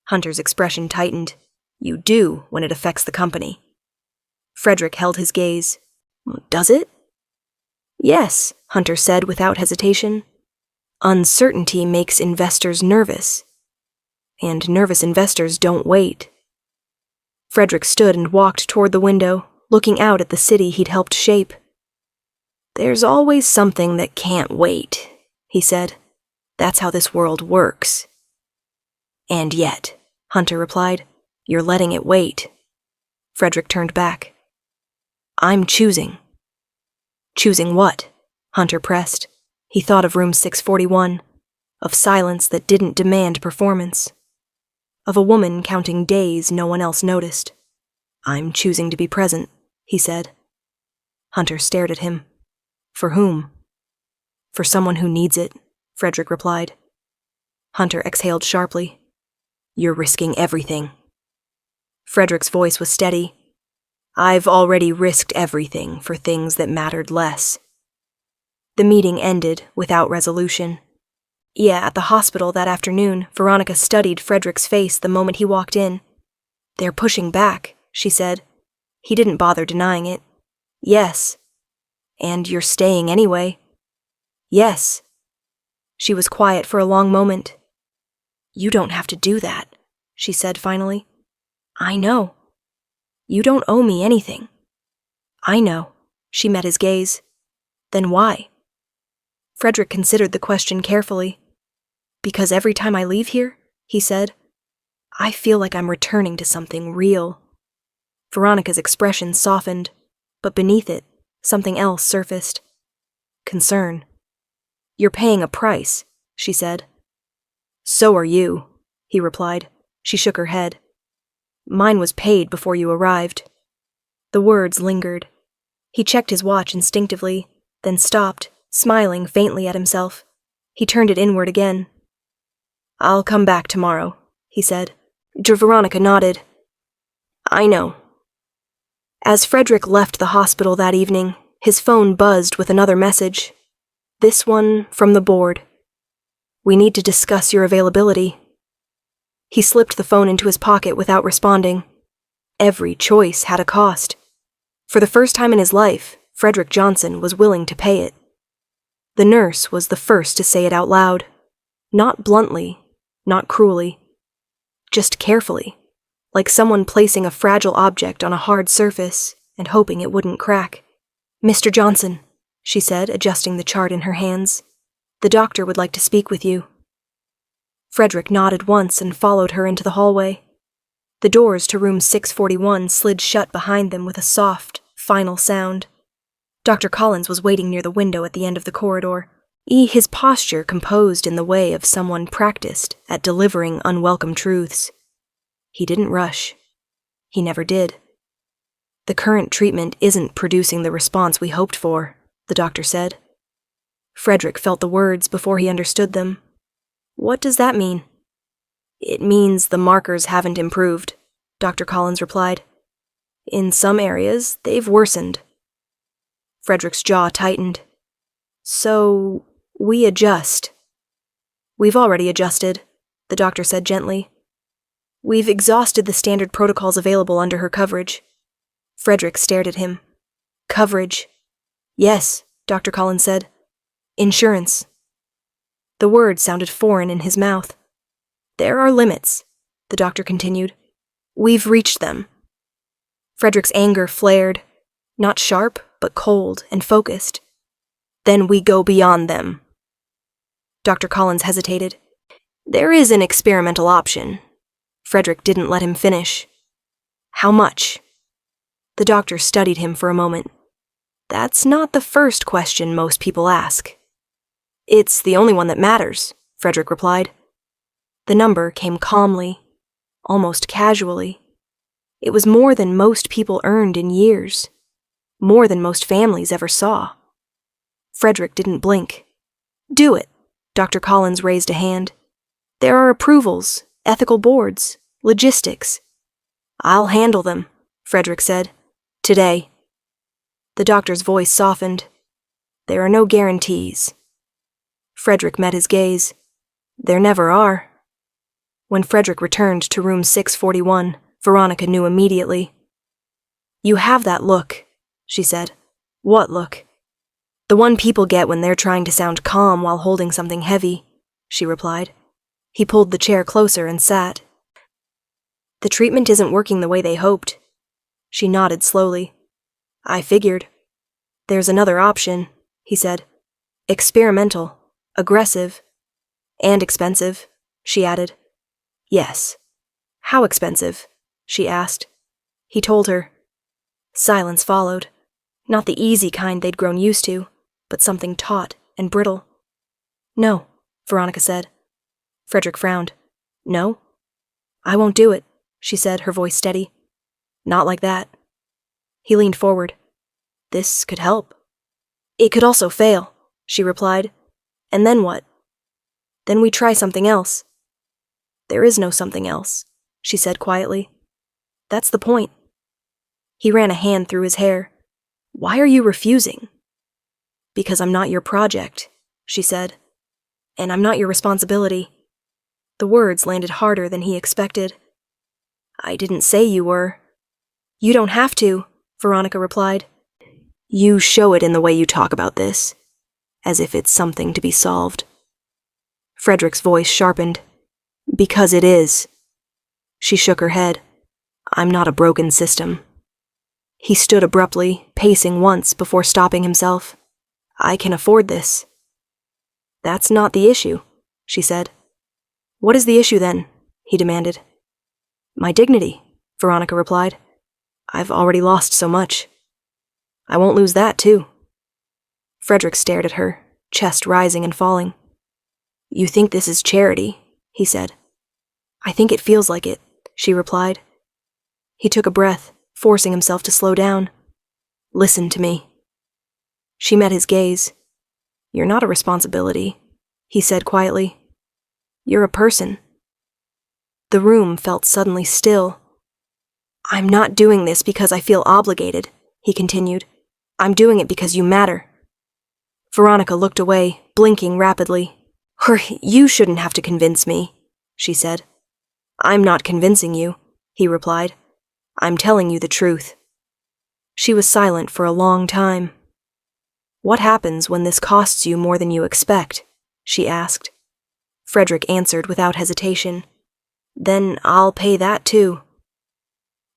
Hunter's expression tightened. "You do when it affects the company." Frederick held his gaze. "Does it?" "Yes," Hunter said without hesitation. Uncertainty makes investors nervous, and nervous investors don't wait. Frederick stood and walked toward the window, looking out at the city he'd helped shape. "There's always something that can't wait," he said. "That's how this world works." "And yet," Hunter replied, "you're letting it wait." Frederick turned back. "I'm choosing." "Choosing what?" Hunter pressed. He thought of room 641, of silence that didn't demand performance, of a woman counting days no one else noticed. "I'm choosing to be present," he said. Hunter stared at him. "For whom?" "For someone who needs it," Frederick replied. Hunter exhaled sharply. "You're risking everything." Frederick's voice was steady. "I've already risked everything for things that mattered less." The meeting ended without resolution. At the hospital that afternoon, Veronica studied Frederick's face the moment he walked in. "They're pushing back," she said. He didn't bother denying it. "Yes." "And you're staying anyway." "Yes." She was quiet for a long moment. "You don't have to do that," she said finally. "I know." "You don't owe me anything." "I know." She met his gaze. "Then why?" Frederick considered the question carefully. "Because every time I leave here," he said, "I feel like I'm returning to something real." Veronica's expression softened, but beneath it, something else surfaced. Concern. "You're paying a price," she said. "So are you," he replied. She shook her head. "Mine was paid before you arrived." The words lingered. He checked his watch instinctively, then stopped, smiling faintly at himself. He turned it inward again. "I'll come back tomorrow," he said. Veronica nodded. "I know." As Frederick left the hospital that evening, his phone buzzed with another message. This one from the board. "We need to discuss your availability." He slipped the phone into his pocket without responding. Every choice had a cost. For the first time in his life, Frederick Johnson was willing to pay it. The nurse was the first to say it out loud. Not bluntly, not cruelly. Just carefully, like someone placing a fragile object on a hard surface and hoping it wouldn't crack. "Mr. Johnson," she said, adjusting the chart in her hands. "The doctor would like to speak with you." Frederick nodded once and followed her into the hallway. The doors to room 641 slid shut behind them with a soft, final sound. Dr. Collins was waiting near the window at the end of the corridor, his posture composed in the way of someone practiced at delivering unwelcome truths. He didn't rush. He never did. "The current treatment isn't producing the response we hoped for," the doctor said. Frederick felt the words before he understood them. "What does that mean?" "It means the markers haven't improved," Dr. Collins replied. "In some areas, they've worsened." Frederick's jaw tightened. "So, we adjust." "We've already adjusted," the doctor said gently. "We've exhausted the standard protocols available under her coverage." Frederick stared at him. "Coverage?" "Yes," Dr. Collins said. "Insurance." The word sounded foreign in his mouth. "There are limits," the doctor continued. "We've reached them." Frederick's anger flared, not sharp, but cold and focused. "Then we go beyond them." Dr. Collins hesitated. "There is an experimental option." Frederick didn't let him finish. "How much?" The doctor studied him for a moment. "That's not the first question most people ask." "It's the only one that matters," Frederick replied. The number came calmly, almost casually. It was more than most people earned in years, more than most families ever saw. Frederick didn't blink. "Do it," Dr. Collins raised a hand. "There are approvals, ethical boards, logistics." "I'll handle them," Frederick said. "Today." The doctor's voice softened. "There are no guarantees." Frederick met his gaze. "There never are." When Frederick returned to room 641, Veronica knew immediately. "You have that look," she said. "What look?" The one people get when they're trying to sound calm while holding something heavy, she replied. He pulled the chair closer and sat. The treatment isn't working the way they hoped. She nodded slowly. I figured. There's another option, he said. Experimental, aggressive, and expensive, she added. Yes. How expensive? She asked. He told her. Silence followed. Not the easy kind they'd grown used to, but something taut and brittle. No, Veronica said. Frederick frowned. No? I won't do it, she said, her voice steady. Not like that. He leaned forward. This could help. It could also fail, she replied. And then what? Then we try something else. There is no something else, she said quietly. That's the point. He ran a hand through his hair. Why are you refusing? Because I'm not your project, she said. And I'm not your responsibility. The words landed harder than he expected. I didn't say you were. You don't have to, Veronica replied. You show it in the way you talk about this, as if it's something to be solved. Frederick's voice sharpened. Because it is. She shook her head. I'm not a broken system. He stood abruptly, pacing once before stopping himself. I can afford this. That's not the issue, she said. What is the issue then? He demanded. My dignity, Veronica replied. I've already lost so much. I won't lose that, too. Frederick stared at her, chest rising and falling. You think this is charity, he said. I think it feels like it, she replied. He took a breath, forcing himself to slow down. Listen to me. She met his gaze. You're not a responsibility, he said quietly. You're a person. The room felt suddenly still. I'm not doing this because I feel obligated, he continued. I'm doing it because you matter. Veronica looked away, blinking rapidly. You shouldn't have to convince me, she said. I'm not convincing you, he replied. I'm telling you the truth. She was silent for a long time. What happens when this costs you more than you expect? She asked. Frederick answered without hesitation. Then I'll pay that too.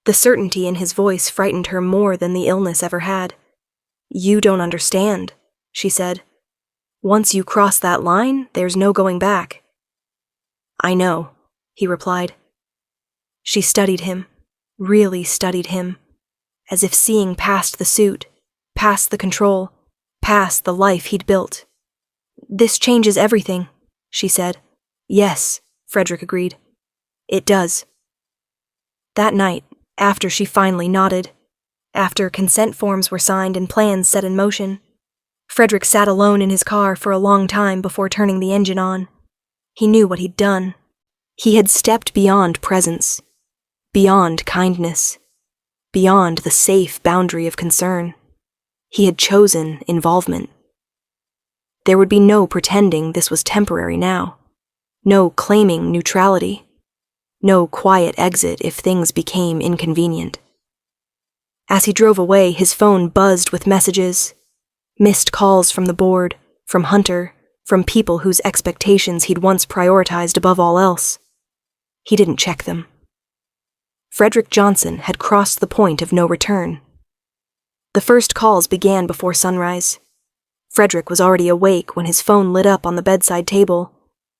The certainty in his voice frightened her more than the illness ever had. You don't understand, she said. Once you cross that line, there's no going back. I know, he replied. She studied him, really studied him, as if seeing past the suit, past the control, past the life he'd built. This changes everything, she said. Yes, Frederick agreed. It does. That night, after she finally nodded, after consent forms were signed and plans set in motion, Frederick sat alone in his car for a long time before turning the engine on. He knew what he'd done. He had stepped beyond presence, beyond kindness, beyond the safe boundary of concern. He had chosen involvement. There would be no pretending this was temporary now, no claiming neutrality, no quiet exit if things became inconvenient. As he drove away, his phone buzzed with messages, missed calls from the board, from Hunter, from people whose expectations he'd once prioritized above all else. He didn't check them. Frederick Johnson had crossed the point of no return. The first calls began before sunrise. Frederick was already awake when his phone lit up on the bedside table,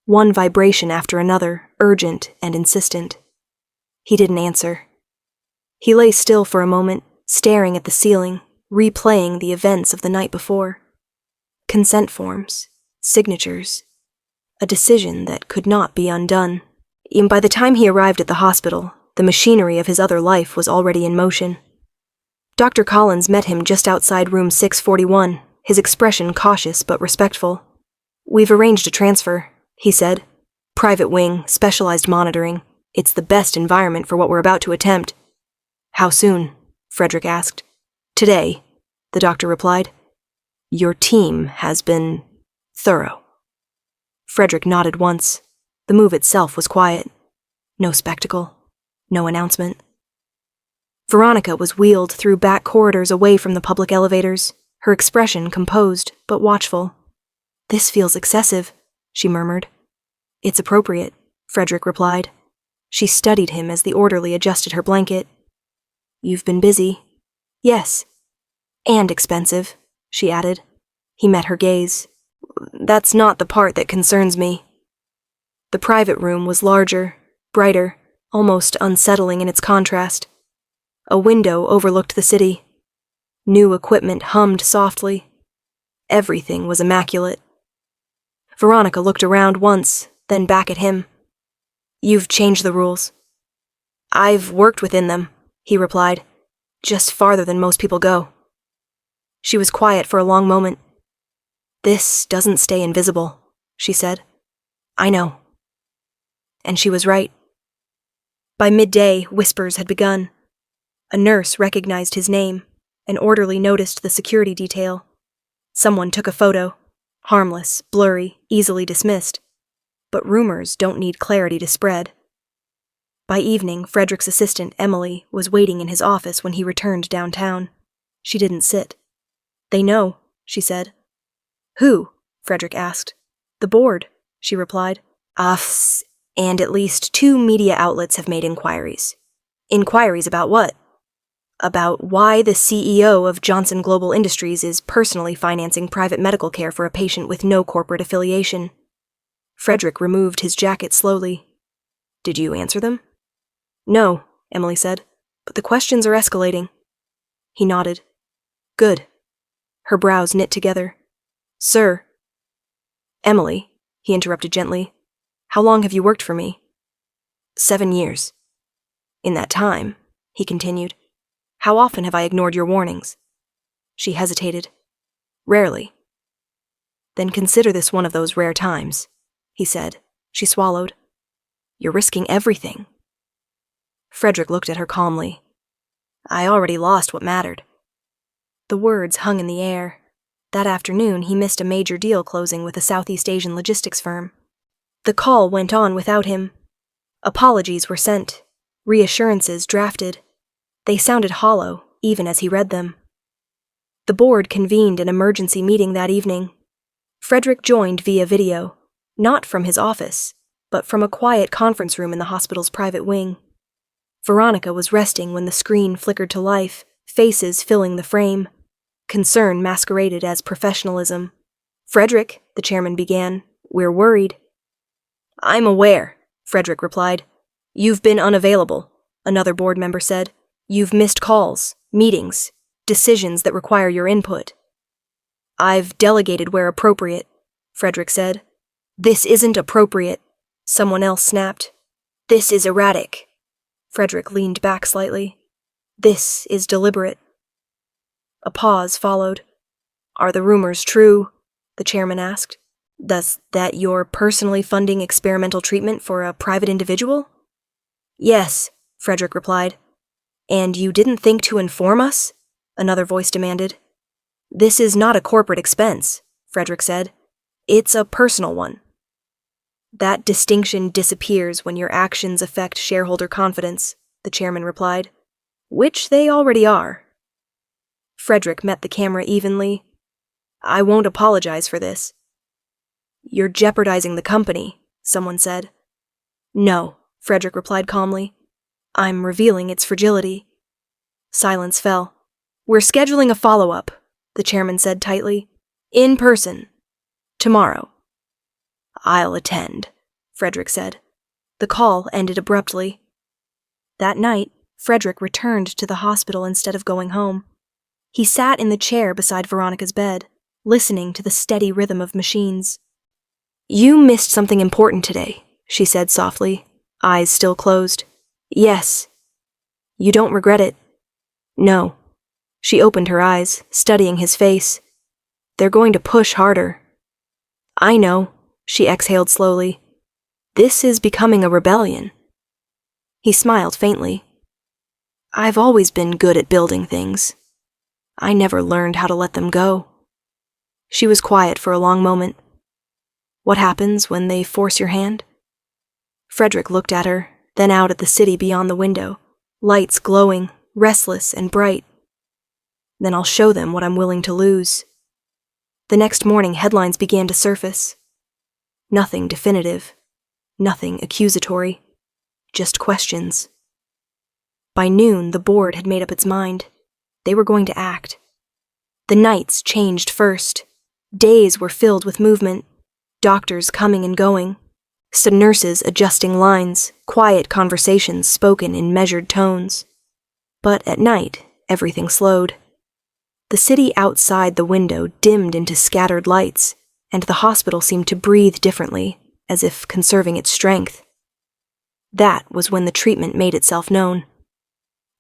one vibration after another, urgent and insistent. He didn't answer. He lay still for a moment, staring at the ceiling, replaying the events of the night before. Consent forms, signatures, a decision that could not be undone. And by the time he arrived at the hospital, the machinery of his other life was already in motion. Dr. Collins met him just outside room 641, his expression cautious but respectful. We've arranged a transfer, he said. Private wing, specialized monitoring. It's the best environment for what we're about to attempt. How soon? Frederick asked. Today, the doctor replied. Your team has been thorough. Frederick nodded once. The move itself was quiet. No spectacle. No announcement. Veronica was wheeled through back corridors away from the public elevators, her expression composed but watchful. "This feels excessive," she murmured. "It's appropriate," Frederick replied. She studied him as the orderly adjusted her blanket. "You've been busy." "Yes." "And expensive," she added. He met her gaze. "That's not the part that concerns me." The private room was larger, brighter, almost unsettling in its contrast. A window overlooked the city. New equipment hummed softly. Everything was immaculate. Veronica looked around once, then back at him. "You've changed the rules." "I've worked within them," he replied. "Just farther than most people go." She was quiet for a long moment. "This doesn't stay invisible," she said. "I know." And she was right. By midday, whispers had begun. A nurse recognized his name. An orderly noticed the security detail. Someone took a photo. Harmless, blurry, easily dismissed. But rumors don't need clarity to spread. By evening, Frederick's assistant, Emily, was waiting in his office when he returned downtown. She didn't sit. "They know," she said. "Who?" Frederick asked. "The board," she replied. And at least 2 media outlets have made inquiries." "Inquiries about what?" "About why the CEO of Johnson Global Industries is personally financing private medical care for a patient with no corporate affiliation." Frederick removed his jacket slowly. "Did you answer them?" "No," Emily said, "but the questions are escalating." He nodded. "Good." Her brows knit together. "Sir." "Emily," he interrupted gently, "how long have you worked for me?" 7 years. "In that time," he continued, "how often have I ignored your warnings?" She hesitated. "Rarely." "Then consider this one of those rare times," he said. She swallowed. "You're risking everything." Frederick looked at her calmly. "I already lost what mattered." The words hung in the air. That afternoon, he missed a major deal closing with a Southeast Asian logistics firm. The call went on without him. Apologies were sent. Reassurances drafted. They sounded hollow, even as he read them. The board convened an emergency meeting that evening. Frederick joined via video, not from his office, but from a quiet conference room in the hospital's private wing. Veronica was resting when the screen flickered to life, faces filling the frame. Concern masqueraded as professionalism. "Frederick," the chairman began, "we're worried." "I'm aware," Frederick replied. "You've been unavailable," another board member said. "You've missed calls, meetings, decisions that require your input." "I've delegated where appropriate," Frederick said. "This isn't appropriate," someone else snapped. "This is erratic." Frederick leaned back slightly. "This is deliberate." A pause followed. "Are the rumors true?" the chairman asked. "Thus that you're personally funding experimental treatment for a private individual?" "Yes," Frederick replied. "And you didn't think to inform us?" another voice demanded. "This is not a corporate expense," Frederick said. "It's a personal one." "That distinction disappears when your actions affect shareholder confidence," the chairman replied. "Which they already are." Frederick met the camera evenly. "I won't apologize for this." "You're jeopardizing the company," someone said. "No," Frederick replied calmly. "I'm revealing its fragility." Silence fell. "We're scheduling a follow-up," the chairman said tightly. "In person. Tomorrow." "I'll attend," Frederick said. The call ended abruptly. That night, Frederick returned to the hospital instead of going home. He sat in the chair beside Veronica's bed, listening to the steady rhythm of machines. "You missed something important today," she said softly, eyes still closed. "Yes." "You don't regret it?" "No." She opened her eyes, studying his face. "They're going to push harder." "I know," she exhaled slowly. "This is becoming a rebellion." He smiled faintly. "I've always been good at building things. I never learned how to let them go." She was quiet for a long moment. "What happens when they force your hand?" Frederick looked at her, then out at the city beyond the window, lights glowing, restless and bright. Then I'll show them what I'm willing to lose. The next morning, headlines began to surface. Nothing definitive, nothing accusatory, just questions. By noon, the board had made up its mind. They were going to act. The nights changed first. Days were filled with movement, doctors coming and going, nurses adjusting lines, quiet conversations spoken in measured tones. But at night, everything slowed. The city outside the window dimmed into scattered lights, and the hospital seemed to breathe differently, as if conserving its strength. That was when the treatment made itself known.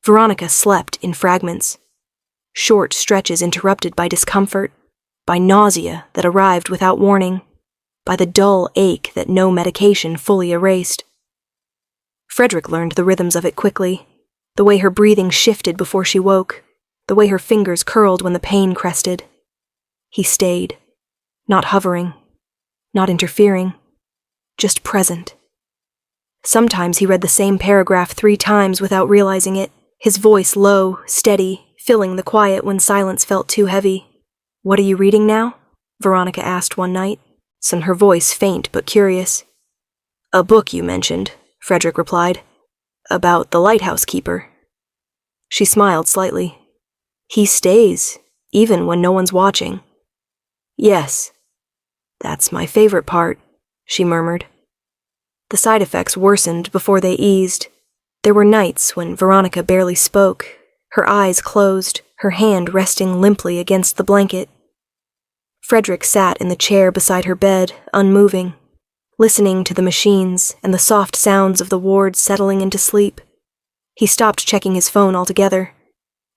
Veronica slept in fragments. Short stretches interrupted by discomfort, by nausea that arrived without warning, by the dull ache that no medication fully erased. Frederick learned the rhythms of it quickly, the way her breathing shifted before she woke, the way her fingers curled when the pain crested. He stayed, not hovering, not interfering, just present. Sometimes he read the same paragraph 3 times without realizing it, his voice low, steady, filling the quiet when silence felt too heavy. "What are you reading now?" Veronica asked one night, her voice faint but curious. "A book you mentioned," Frederick replied, "about the lighthouse keeper." She smiled slightly. "He stays, even when no one's watching." "Yes. That's my favorite part," she murmured. The side effects worsened before they eased. There were nights when Veronica barely spoke, her eyes closed, her hand resting limply against the blanket. Frederick sat in the chair beside her bed, unmoving, listening to the machines and the soft sounds of the ward settling into sleep. He stopped checking his phone altogether.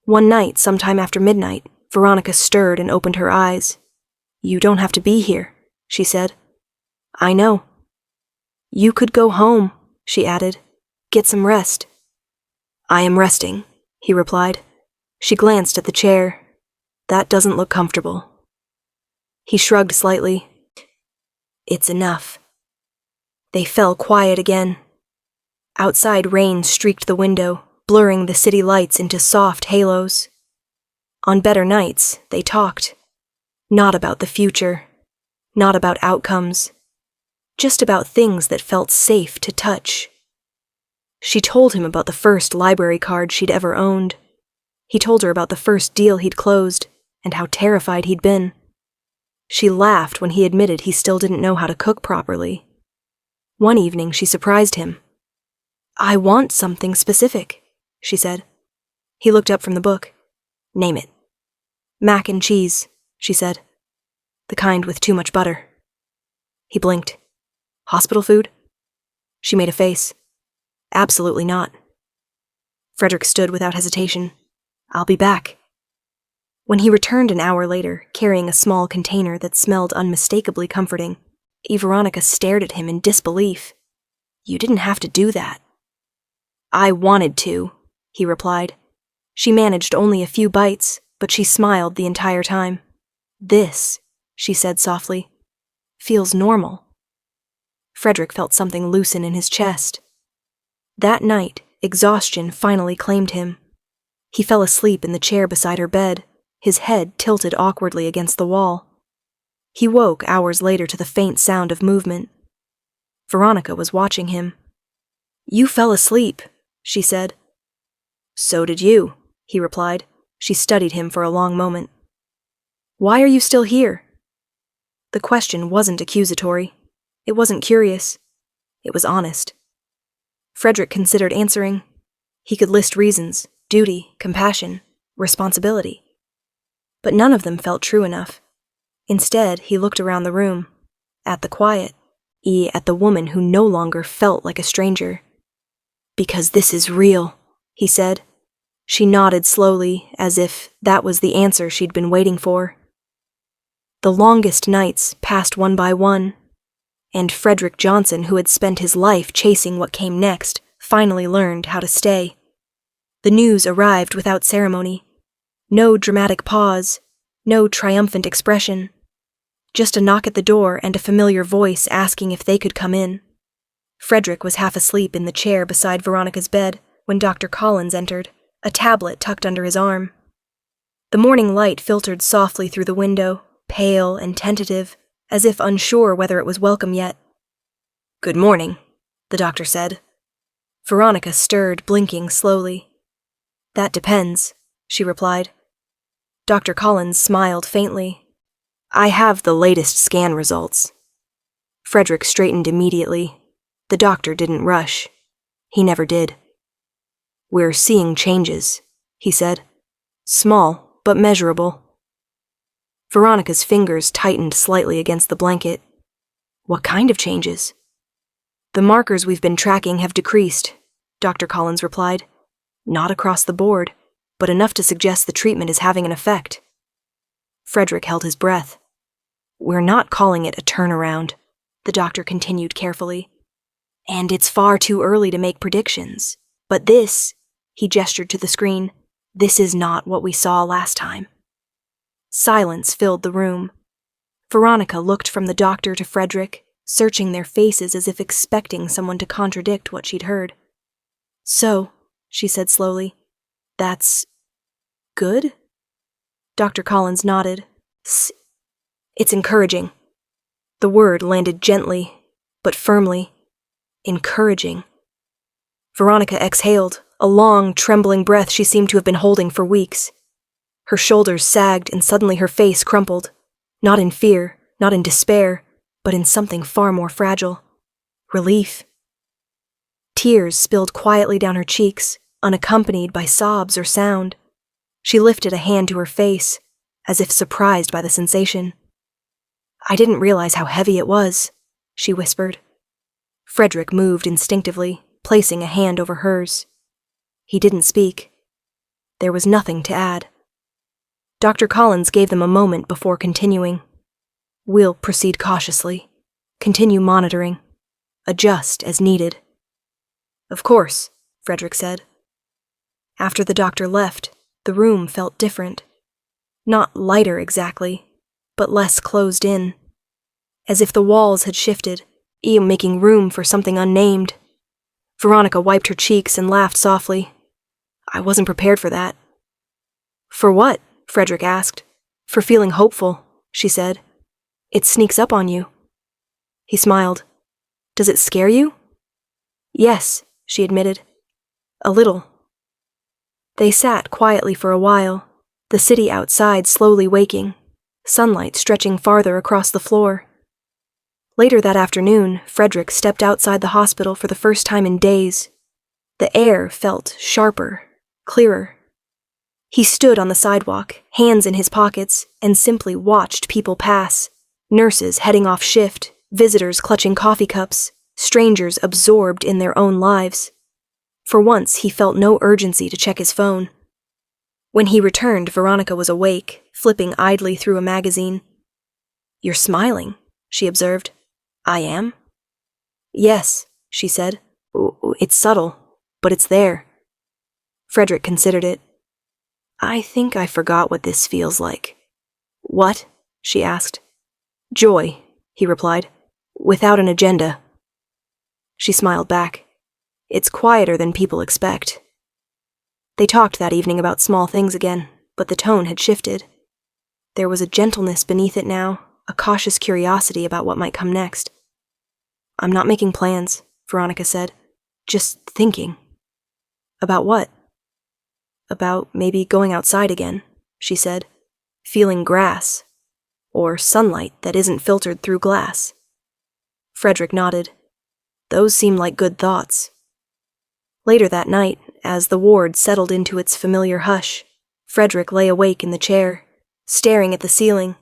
One night, sometime after midnight, Veronica stirred and opened her eyes. "You don't have to be here," she said. "I know." "You could go home," she added. "Get some rest." "I am resting," he replied. She glanced at the chair. "That doesn't look comfortable." He shrugged slightly. "It's enough." They fell quiet again. Outside rain streaked the window, blurring the city lights into soft halos. On better nights, they talked. Not about the future, not about outcomes, just about things that felt safe to touch. She told him about the first library card she'd ever owned. He told her about the first deal he'd closed, and how terrified he'd been. She laughed when he admitted he still didn't know how to cook properly. One evening she surprised him. "I want something specific," she said. He looked up from the book. "Name it." "Mac and cheese," she said. "The kind with too much butter." He blinked. "Hospital food?" She made a face. "Absolutely not." Frederick stood without hesitation. "I'll be back." When he returned an hour later, carrying a small container that smelled unmistakably comforting, Veronica stared at him in disbelief. "You didn't have to do that." "I wanted to," he replied. She managed only a few bites, but she smiled the entire time. "This," she said softly, "feels normal." Frederick felt something loosen in his chest. That night, exhaustion finally claimed him. He fell asleep in the chair beside her bed, his head tilted awkwardly against the wall. He woke hours later to the faint sound of movement. Veronica was watching him. "You fell asleep," she said. "So did you," he replied. She studied him for a long moment. "Why are you still here?" The question wasn't accusatory. It wasn't curious. It was honest. Frederick considered answering. He could list reasons: duty, compassion, responsibility. But none of them felt true enough. Instead, he looked around the room, at the quiet, at the woman who no longer felt like a stranger. "Because this is real," he said. She nodded slowly, as if that was the answer she'd been waiting for. The longest nights passed one by one, and Frederick Johnson, who had spent his life chasing what came next, finally learned how to stay. The news arrived without ceremony. No dramatic pause, no triumphant expression. Just a knock at the door and a familiar voice asking if they could come in. Frederick was half asleep in the chair beside Veronica's bed when Dr. Collins entered, a tablet tucked under his arm. The morning light filtered softly through the window, pale and tentative, as if unsure whether it was welcome yet. "Good morning," the doctor said. Veronica stirred, blinking slowly. "That depends," she replied. Dr. Collins smiled faintly. "I have the latest scan results." Frederick straightened immediately. The doctor didn't rush. He never did. "We're seeing changes," he said. "Small, but measurable." Veronica's fingers tightened slightly against the blanket. "What kind of changes?" "The markers we've been tracking have decreased," Dr. Collins replied. "Not across the board, but enough to suggest the treatment is having an effect." Frederick held his breath. "We're not calling it a turnaround," the doctor continued carefully. "And it's far too early to make predictions. But this," he gestured to the screen, "this is not what we saw last time." Silence filled the room. Veronica looked from the doctor to Frederick, searching their faces as if expecting someone to contradict what she'd heard. "So," she said slowly, "that's good?" Dr. Collins nodded. "It's encouraging." The word landed gently, but firmly. Encouraging. Veronica exhaled, a long, trembling breath she seemed to have been holding for weeks. Her shoulders sagged and suddenly her face crumpled, not in fear, not in despair, but in something far more fragile. Relief. Tears spilled quietly down her cheeks, unaccompanied by sobs or sound. She lifted a hand to her face, as if surprised by the sensation. "I didn't realize how heavy it was," she whispered. Frederick moved instinctively, placing a hand over hers. He didn't speak. There was nothing to add. Dr. Collins gave them a moment before continuing. "We'll proceed cautiously, continue monitoring, adjust as needed." "Of course," Frederick said. After the doctor left, the room felt different. Not lighter exactly, but less closed in. As if the walls had shifted, making room for something unnamed. Veronica wiped her cheeks and laughed softly. "I wasn't prepared for that." "For what?" Frederick asked. "For feeling hopeful," she said. "It sneaks up on you." He smiled. "Does it scare you?" "Yes," she admitted. "A little." They sat quietly for a while, the city outside slowly waking, sunlight stretching farther across the floor. Later that afternoon, Frederick stepped outside the hospital for the first time in days. The air felt sharper, clearer. He stood on the sidewalk, hands in his pockets, and simply watched people pass. Nurses heading off shift, visitors clutching coffee cups, strangers absorbed in their own lives. For once, he felt no urgency to check his phone. When he returned, Veronica was awake, flipping idly through a magazine. "You're smiling," she observed. "I am?" "Yes," she said. "It's subtle, but it's there." Frederick considered it. "I think I forgot what this feels like." "What?" she asked. "Joy," he replied, "without an agenda." She smiled back. "It's quieter than people expect." They talked that evening about small things again, but the tone had shifted. There was a gentleness beneath it now, a cautious curiosity about what might come next. "I'm not making plans," Veronica said. "Just thinking." "About what?" "About maybe going outside again," she said. "Feeling grass. Or sunlight that isn't filtered through glass." Frederick nodded. "Those seem like good thoughts." Later that night, as the ward settled into its familiar hush, Frederick lay awake in the chair, staring at the ceiling.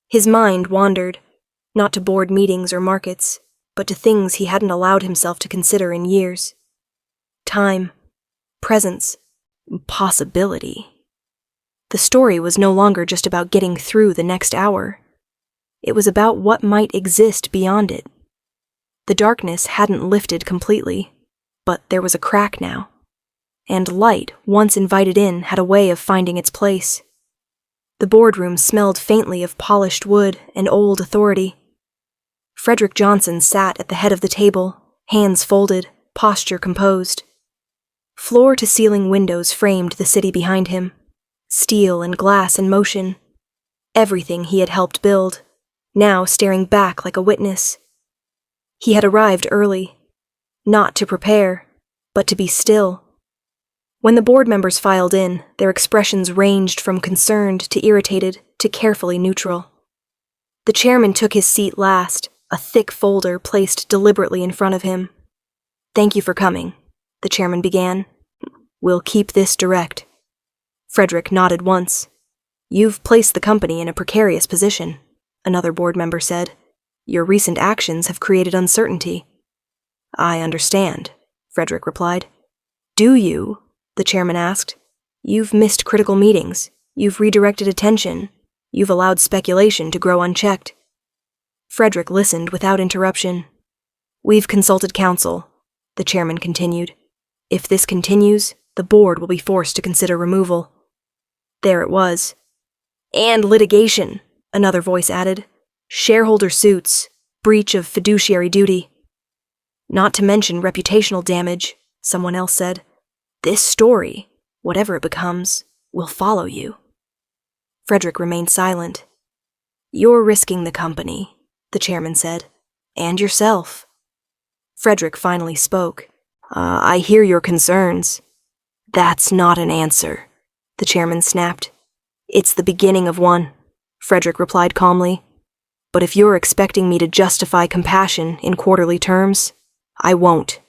His mind wandered, not to board meetings or markets, but to things he hadn't allowed himself to consider in years. Time, presence, possibility. The story was no longer just about getting through the next hour. It was about what might exist beyond it. The darkness hadn't lifted completely, but there was a crack now. And light, once invited in, had a way of finding its place. The boardroom smelled faintly of polished wood and old authority. Frederick Johnson sat at the head of the table, hands folded, posture composed. Floor-to-ceiling windows framed the city behind him. steel and glass in motion. Everything he had helped build, now staring back like a witness. He had arrived early, not to prepare, but to be still. When the board members filed in, their expressions ranged from concerned to irritated to carefully neutral. The chairman took his seat last, a thick folder placed deliberately in front of him. "Thank you for coming," the chairman began. "We'll keep this direct." Frederick nodded once. "You've placed the company in a precarious position," another board member said. "Your recent actions have created uncertainty." "I understand," Frederick replied. "Do you?" the chairman asked. "You've missed critical meetings. You've redirected attention. You've allowed speculation to grow unchecked." Frederick listened without interruption. "We've consulted counsel," the chairman continued. "If this continues, the board will be forced to consider removal." There it was. "And litigation," another voice added. "Shareholder suits, breach of fiduciary duty." "Not to mention reputational damage," someone else said. "This story, whatever it becomes, will follow you." Frederick remained silent. "You're risking the company," the chairman said, "and yourself." Frederick finally spoke. I hear your concerns." "That's not an answer," the chairman snapped. "It's the beginning of one," Frederick replied calmly. "But if you're expecting me to justify compassion in quarterly terms, I won't."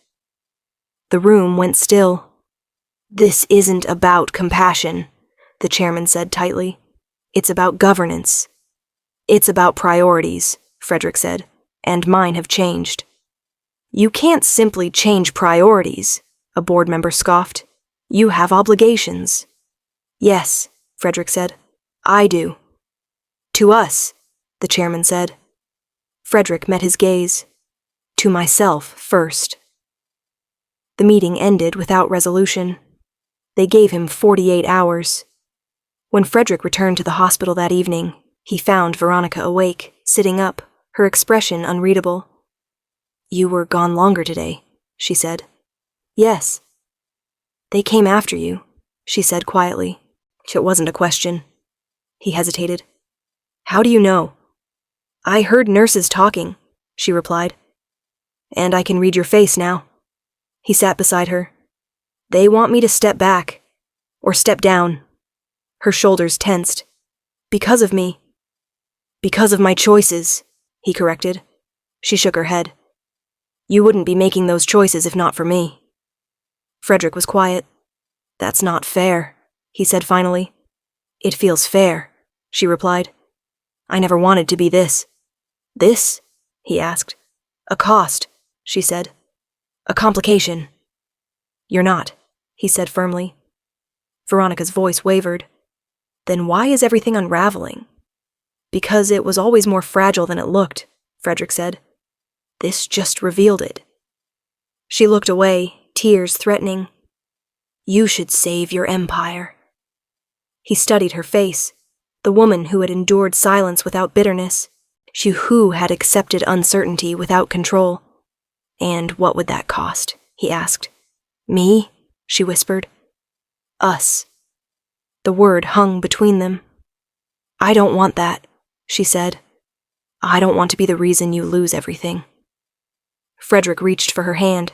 The room went still. "This isn't about compassion," the chairman said tightly. "It's about governance." "It's about priorities," Frederick said, "and mine have changed." "You can't simply change priorities," a board member scoffed. "You have obligations." "Yes," Frederick said, "I do." "To us," the chairman said. Frederick met his gaze. "To myself first." The meeting ended without resolution. They gave him 48 hours. When Frederick returned to the hospital that evening, he found Veronica awake, sitting up, her expression unreadable. "You were gone longer today," she said. "Yes." "They came after you," she said quietly. It wasn't a question. He hesitated. "How do you know?" "I heard nurses talking," she replied. "And I can read your face now." He sat beside her. "They want me to step back. Or step down." Her shoulders tensed. "Because of me." "Because of my choices," he corrected. She shook her head. "You wouldn't be making those choices if not for me." Frederick was quiet. "That's not fair," he said finally. "It feels fair," she replied. "I never wanted to be this." "This?" he asked. "A cost," she said. "A complication." "You're not," he said firmly. Veronica's voice wavered. "Then why is everything unraveling?" "Because it was always more fragile than it looked," Frederick said. "This just revealed it." She looked away, tears threatening. "You should save your empire." He studied her face, the woman who had endured silence without bitterness, she who had accepted uncertainty without control. "And what would that cost?" he asked. "Me?" she whispered. "Us." The word hung between them. "I don't want that," she said. "I don't want to be the reason you lose everything." Frederick reached for her hand.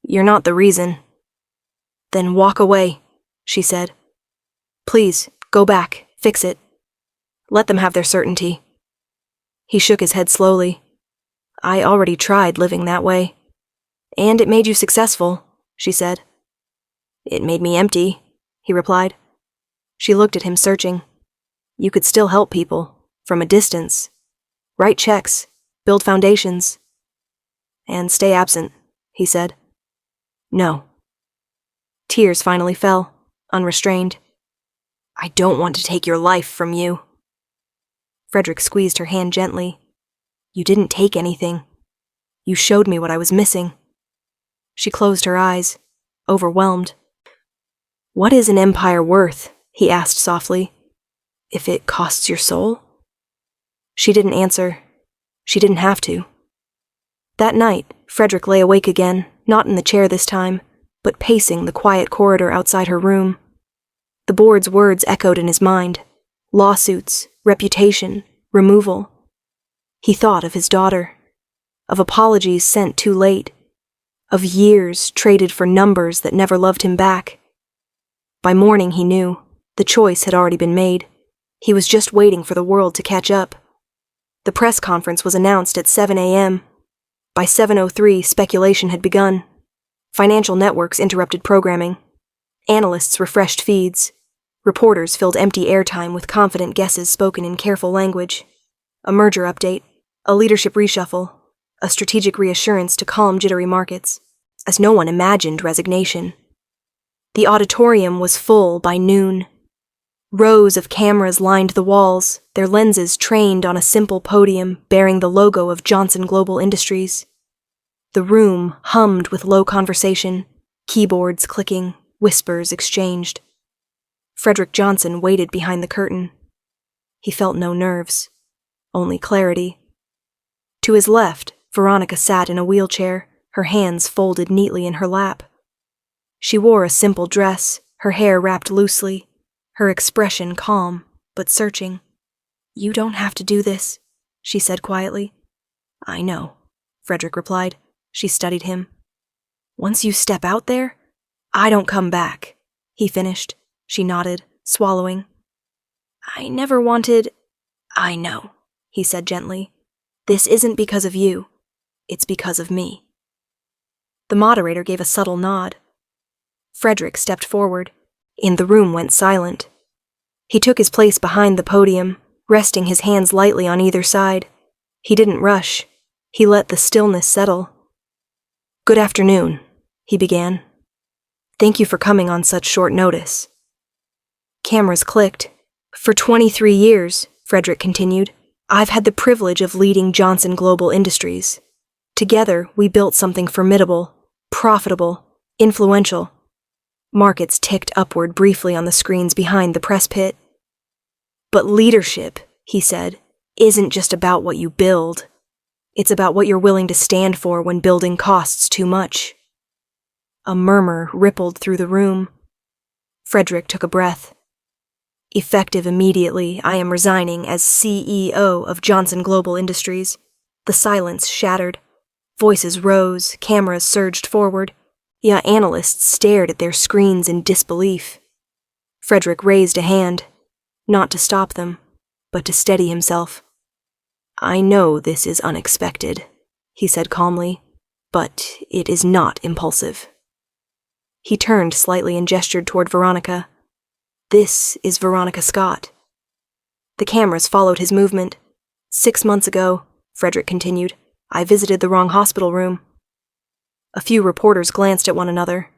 "You're not the reason." "Then walk away," she said. "Please, go back, fix it. Let them have their certainty." He shook his head slowly. "I already tried living that way." "And it made you successful," she said. "It made me empty," he replied. She looked at him searching. "You could still help people, from a distance. Write checks, build foundations." "And stay absent," he said. "No." Tears finally fell, unrestrained. "I don't want to take your life from you." Frederick squeezed her hand gently. "You didn't take anything. You showed me what I was missing." She closed her eyes, overwhelmed. "What is an empire worth?" he asked softly. "If it costs your soul?" She didn't answer. She didn't have to. That night, Frederick lay awake again, not in the chair this time, but pacing the quiet corridor outside her room. The board's words echoed in his mind. Lawsuits, reputation, removal. He thought of his daughter, of apologies sent too late, of years traded for numbers that never loved him back. By morning he knew, the choice had already been made. He was just waiting for the world to catch up. The press conference was announced at 7 a.m. By 7:03, speculation had begun. Financial networks interrupted programming. Analysts refreshed feeds. Reporters filled empty airtime with confident guesses spoken in careful language. A merger update, a leadership reshuffle, a strategic reassurance to calm jittery markets, as no one imagined resignation. The auditorium was full by noon. Rows of cameras lined the walls, their lenses trained on a simple podium bearing the logo of Johnson Global Industries. The room hummed with low conversation, keyboards clicking, whispers exchanged. Frederick Johnson waited behind the curtain. He felt no nerves, only clarity. To his left, Veronica sat in a wheelchair, her hands folded neatly in her lap. She wore a simple dress, her hair wrapped loosely, her expression calm, but searching. "You don't have to do this," she said quietly. "I know," Frederick replied. She studied him. "Once you step out there, I don't come back," he finished. She nodded, swallowing. "I never wanted—" "I know," he said gently. "This isn't because of you. It's because of me." The moderator gave a subtle nod. Frederick stepped forward, and the room went silent. He took his place behind the podium, resting his hands lightly on either side. He didn't rush. He let the stillness settle. "Good afternoon," he began. "Thank you for coming on such short notice." Cameras clicked. "For 23 years, Frederick continued, I've had the privilege of leading Johnson Global Industries. Together, we built something formidable, profitable, influential. Markets ticked upward briefly on the screens behind the press pit. But leadership, he said, isn't just about what you build. It's about what you're willing to stand for when building costs too much. A murmur rippled through the room. Frederick took a breath. Effective immediately, I am resigning as CEO of Johnson Global Industries. The silence shattered. Voices rose, cameras surged forward. Analysts stared at their screens in disbelief. Frederick raised a hand, not to stop them, but to steady himself. I know this is unexpected, he said calmly, but it is not impulsive. He turned slightly and gestured toward Veronica. This is Veronica Scott. The cameras followed his movement. 6 months ago, Frederick continued, I visited the wrong hospital room. A few reporters glanced at one another.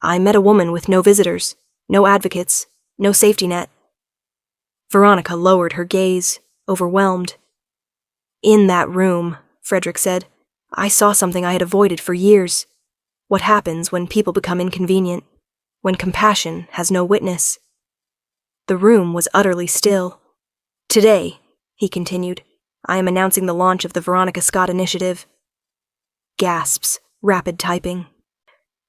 I met a woman with no visitors, no advocates, no safety net. Veronica lowered her gaze, overwhelmed. In that room, Frederick said, I saw something I had avoided for years. What happens when people become inconvenient, when compassion has no witness. The room was utterly still. Today, he continued, I am announcing the launch of the Veronica Scott Initiative. Gasps, rapid typing.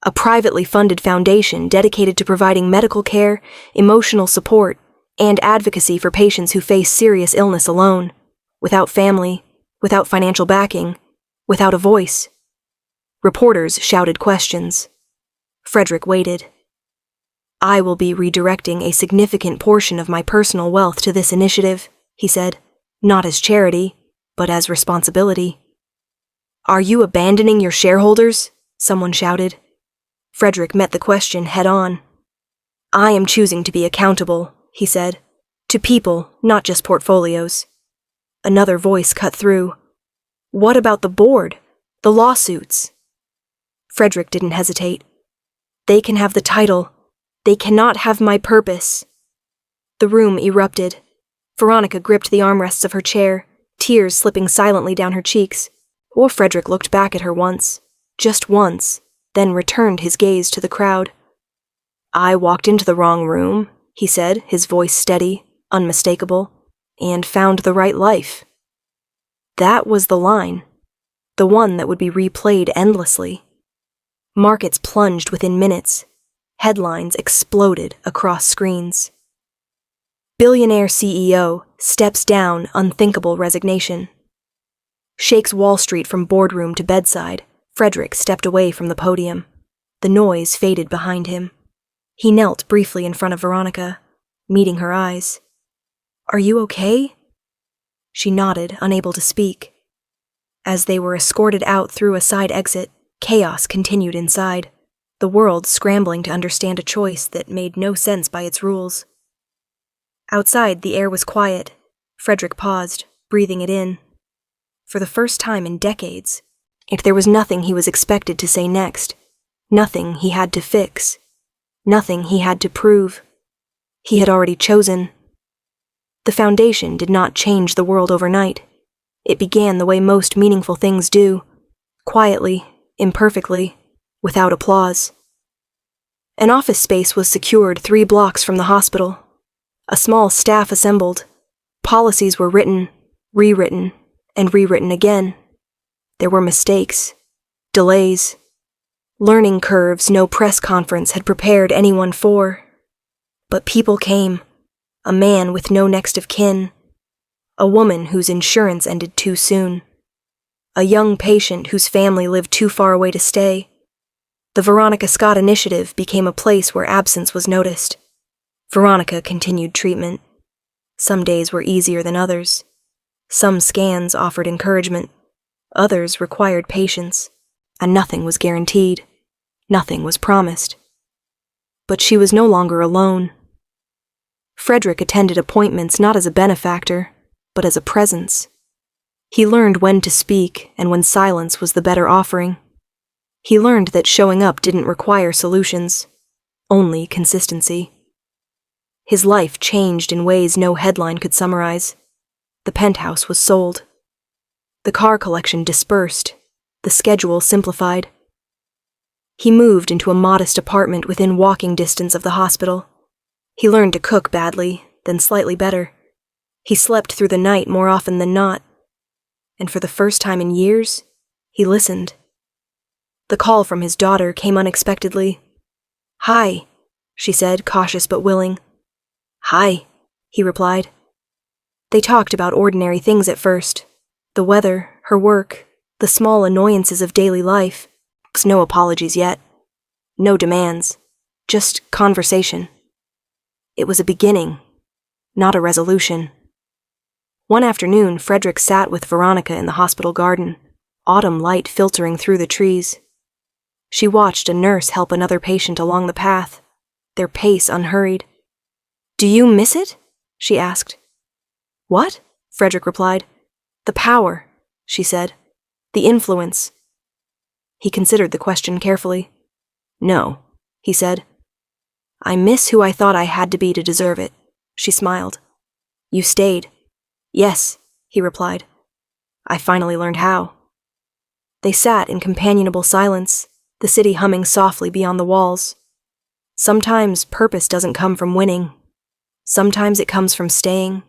A privately funded foundation dedicated to providing medical care, emotional support, and advocacy for patients who face serious illness alone, without family, without financial backing, without a voice. Reporters shouted questions. Frederick waited. I will be redirecting a significant portion of my personal wealth to this initiative, he said, not as charity, but as responsibility. Are you abandoning your shareholders? Someone shouted. Frederick met the question head-on. I am choosing to be accountable, he said, to people, not just portfolios. Another voice cut through. What about the board? The lawsuits? Frederick didn't hesitate. They can have the title. They cannot have my purpose. The room erupted. Veronica gripped the armrests of her chair, tears slipping silently down her cheeks. Or Frederick looked back at her once, just once, then returned his gaze to the crowd. I walked into the wrong room, he said, his voice steady, unmistakable, and found the right life. That was the line, the one that would be replayed endlessly. Markets plunged within minutes. Headlines exploded across screens. Billionaire CEO steps down unthinkable resignation. Shakes Wall Street from boardroom to bedside. Frederick stepped away from the podium. The noise faded behind him. He knelt briefly in front of Veronica, meeting her eyes. "Are you okay?" She nodded, unable to speak. As they were escorted out through a side exit, chaos continued inside, the world scrambling to understand a choice that made no sense by its rules. Outside, the air was quiet. Frederick paused, breathing it in. For the first time in decades, there was nothing he was expected to say next, nothing he had to fix, nothing he had to prove. He had already chosen. The foundation did not change the world overnight. It began the way most meaningful things do, quietly, imperfectly, without applause. An office space was secured 3 blocks from the hospital. A small staff assembled. Policies were written, rewritten, and rewritten again. There were mistakes, delays, learning curves no press conference had prepared anyone for. But people came. A man with no next of kin. A woman whose insurance ended too soon. A young patient whose family lived too far away to stay. The Veronica Scott Initiative became a place where absence was noticed. Veronica continued treatment. Some days were easier than others. Some scans offered encouragement. Others required patience. And nothing was guaranteed. Nothing was promised. But she was no longer alone. Frederick attended appointments not as a benefactor, but as a presence. He learned when to speak and when silence was the better offering. He learned that showing up didn't require solutions, only consistency. His life changed in ways no headline could summarize. The penthouse was sold. The car collection dispersed. The schedule simplified. He moved into a modest apartment within walking distance of the hospital. He learned to cook badly, then slightly better. He slept through the night more often than not. And for the first time in years, he listened. The call from his daughter came unexpectedly. "Hi," she said, cautious but willing. "Hi," he replied. They talked about ordinary things at first. The weather, her work, the small annoyances of daily life. No apologies yet. No demands. Just conversation. It was a beginning, not a resolution. One afternoon, Frederick sat with Veronica in the hospital garden, autumn light filtering through the trees. She watched a nurse help another patient along the path, their pace unhurried. "Do you miss it?" she asked. "What?" Frederick replied. "The power," she said. "The influence." He considered the question carefully. "No," he said. "I miss who I thought I had to be to deserve it," she smiled. "You stayed." "Yes," he replied. "I finally learned how." They sat in companionable silence, the city humming softly beyond the walls. Sometimes purpose doesn't come from winning. Sometimes it comes from staying,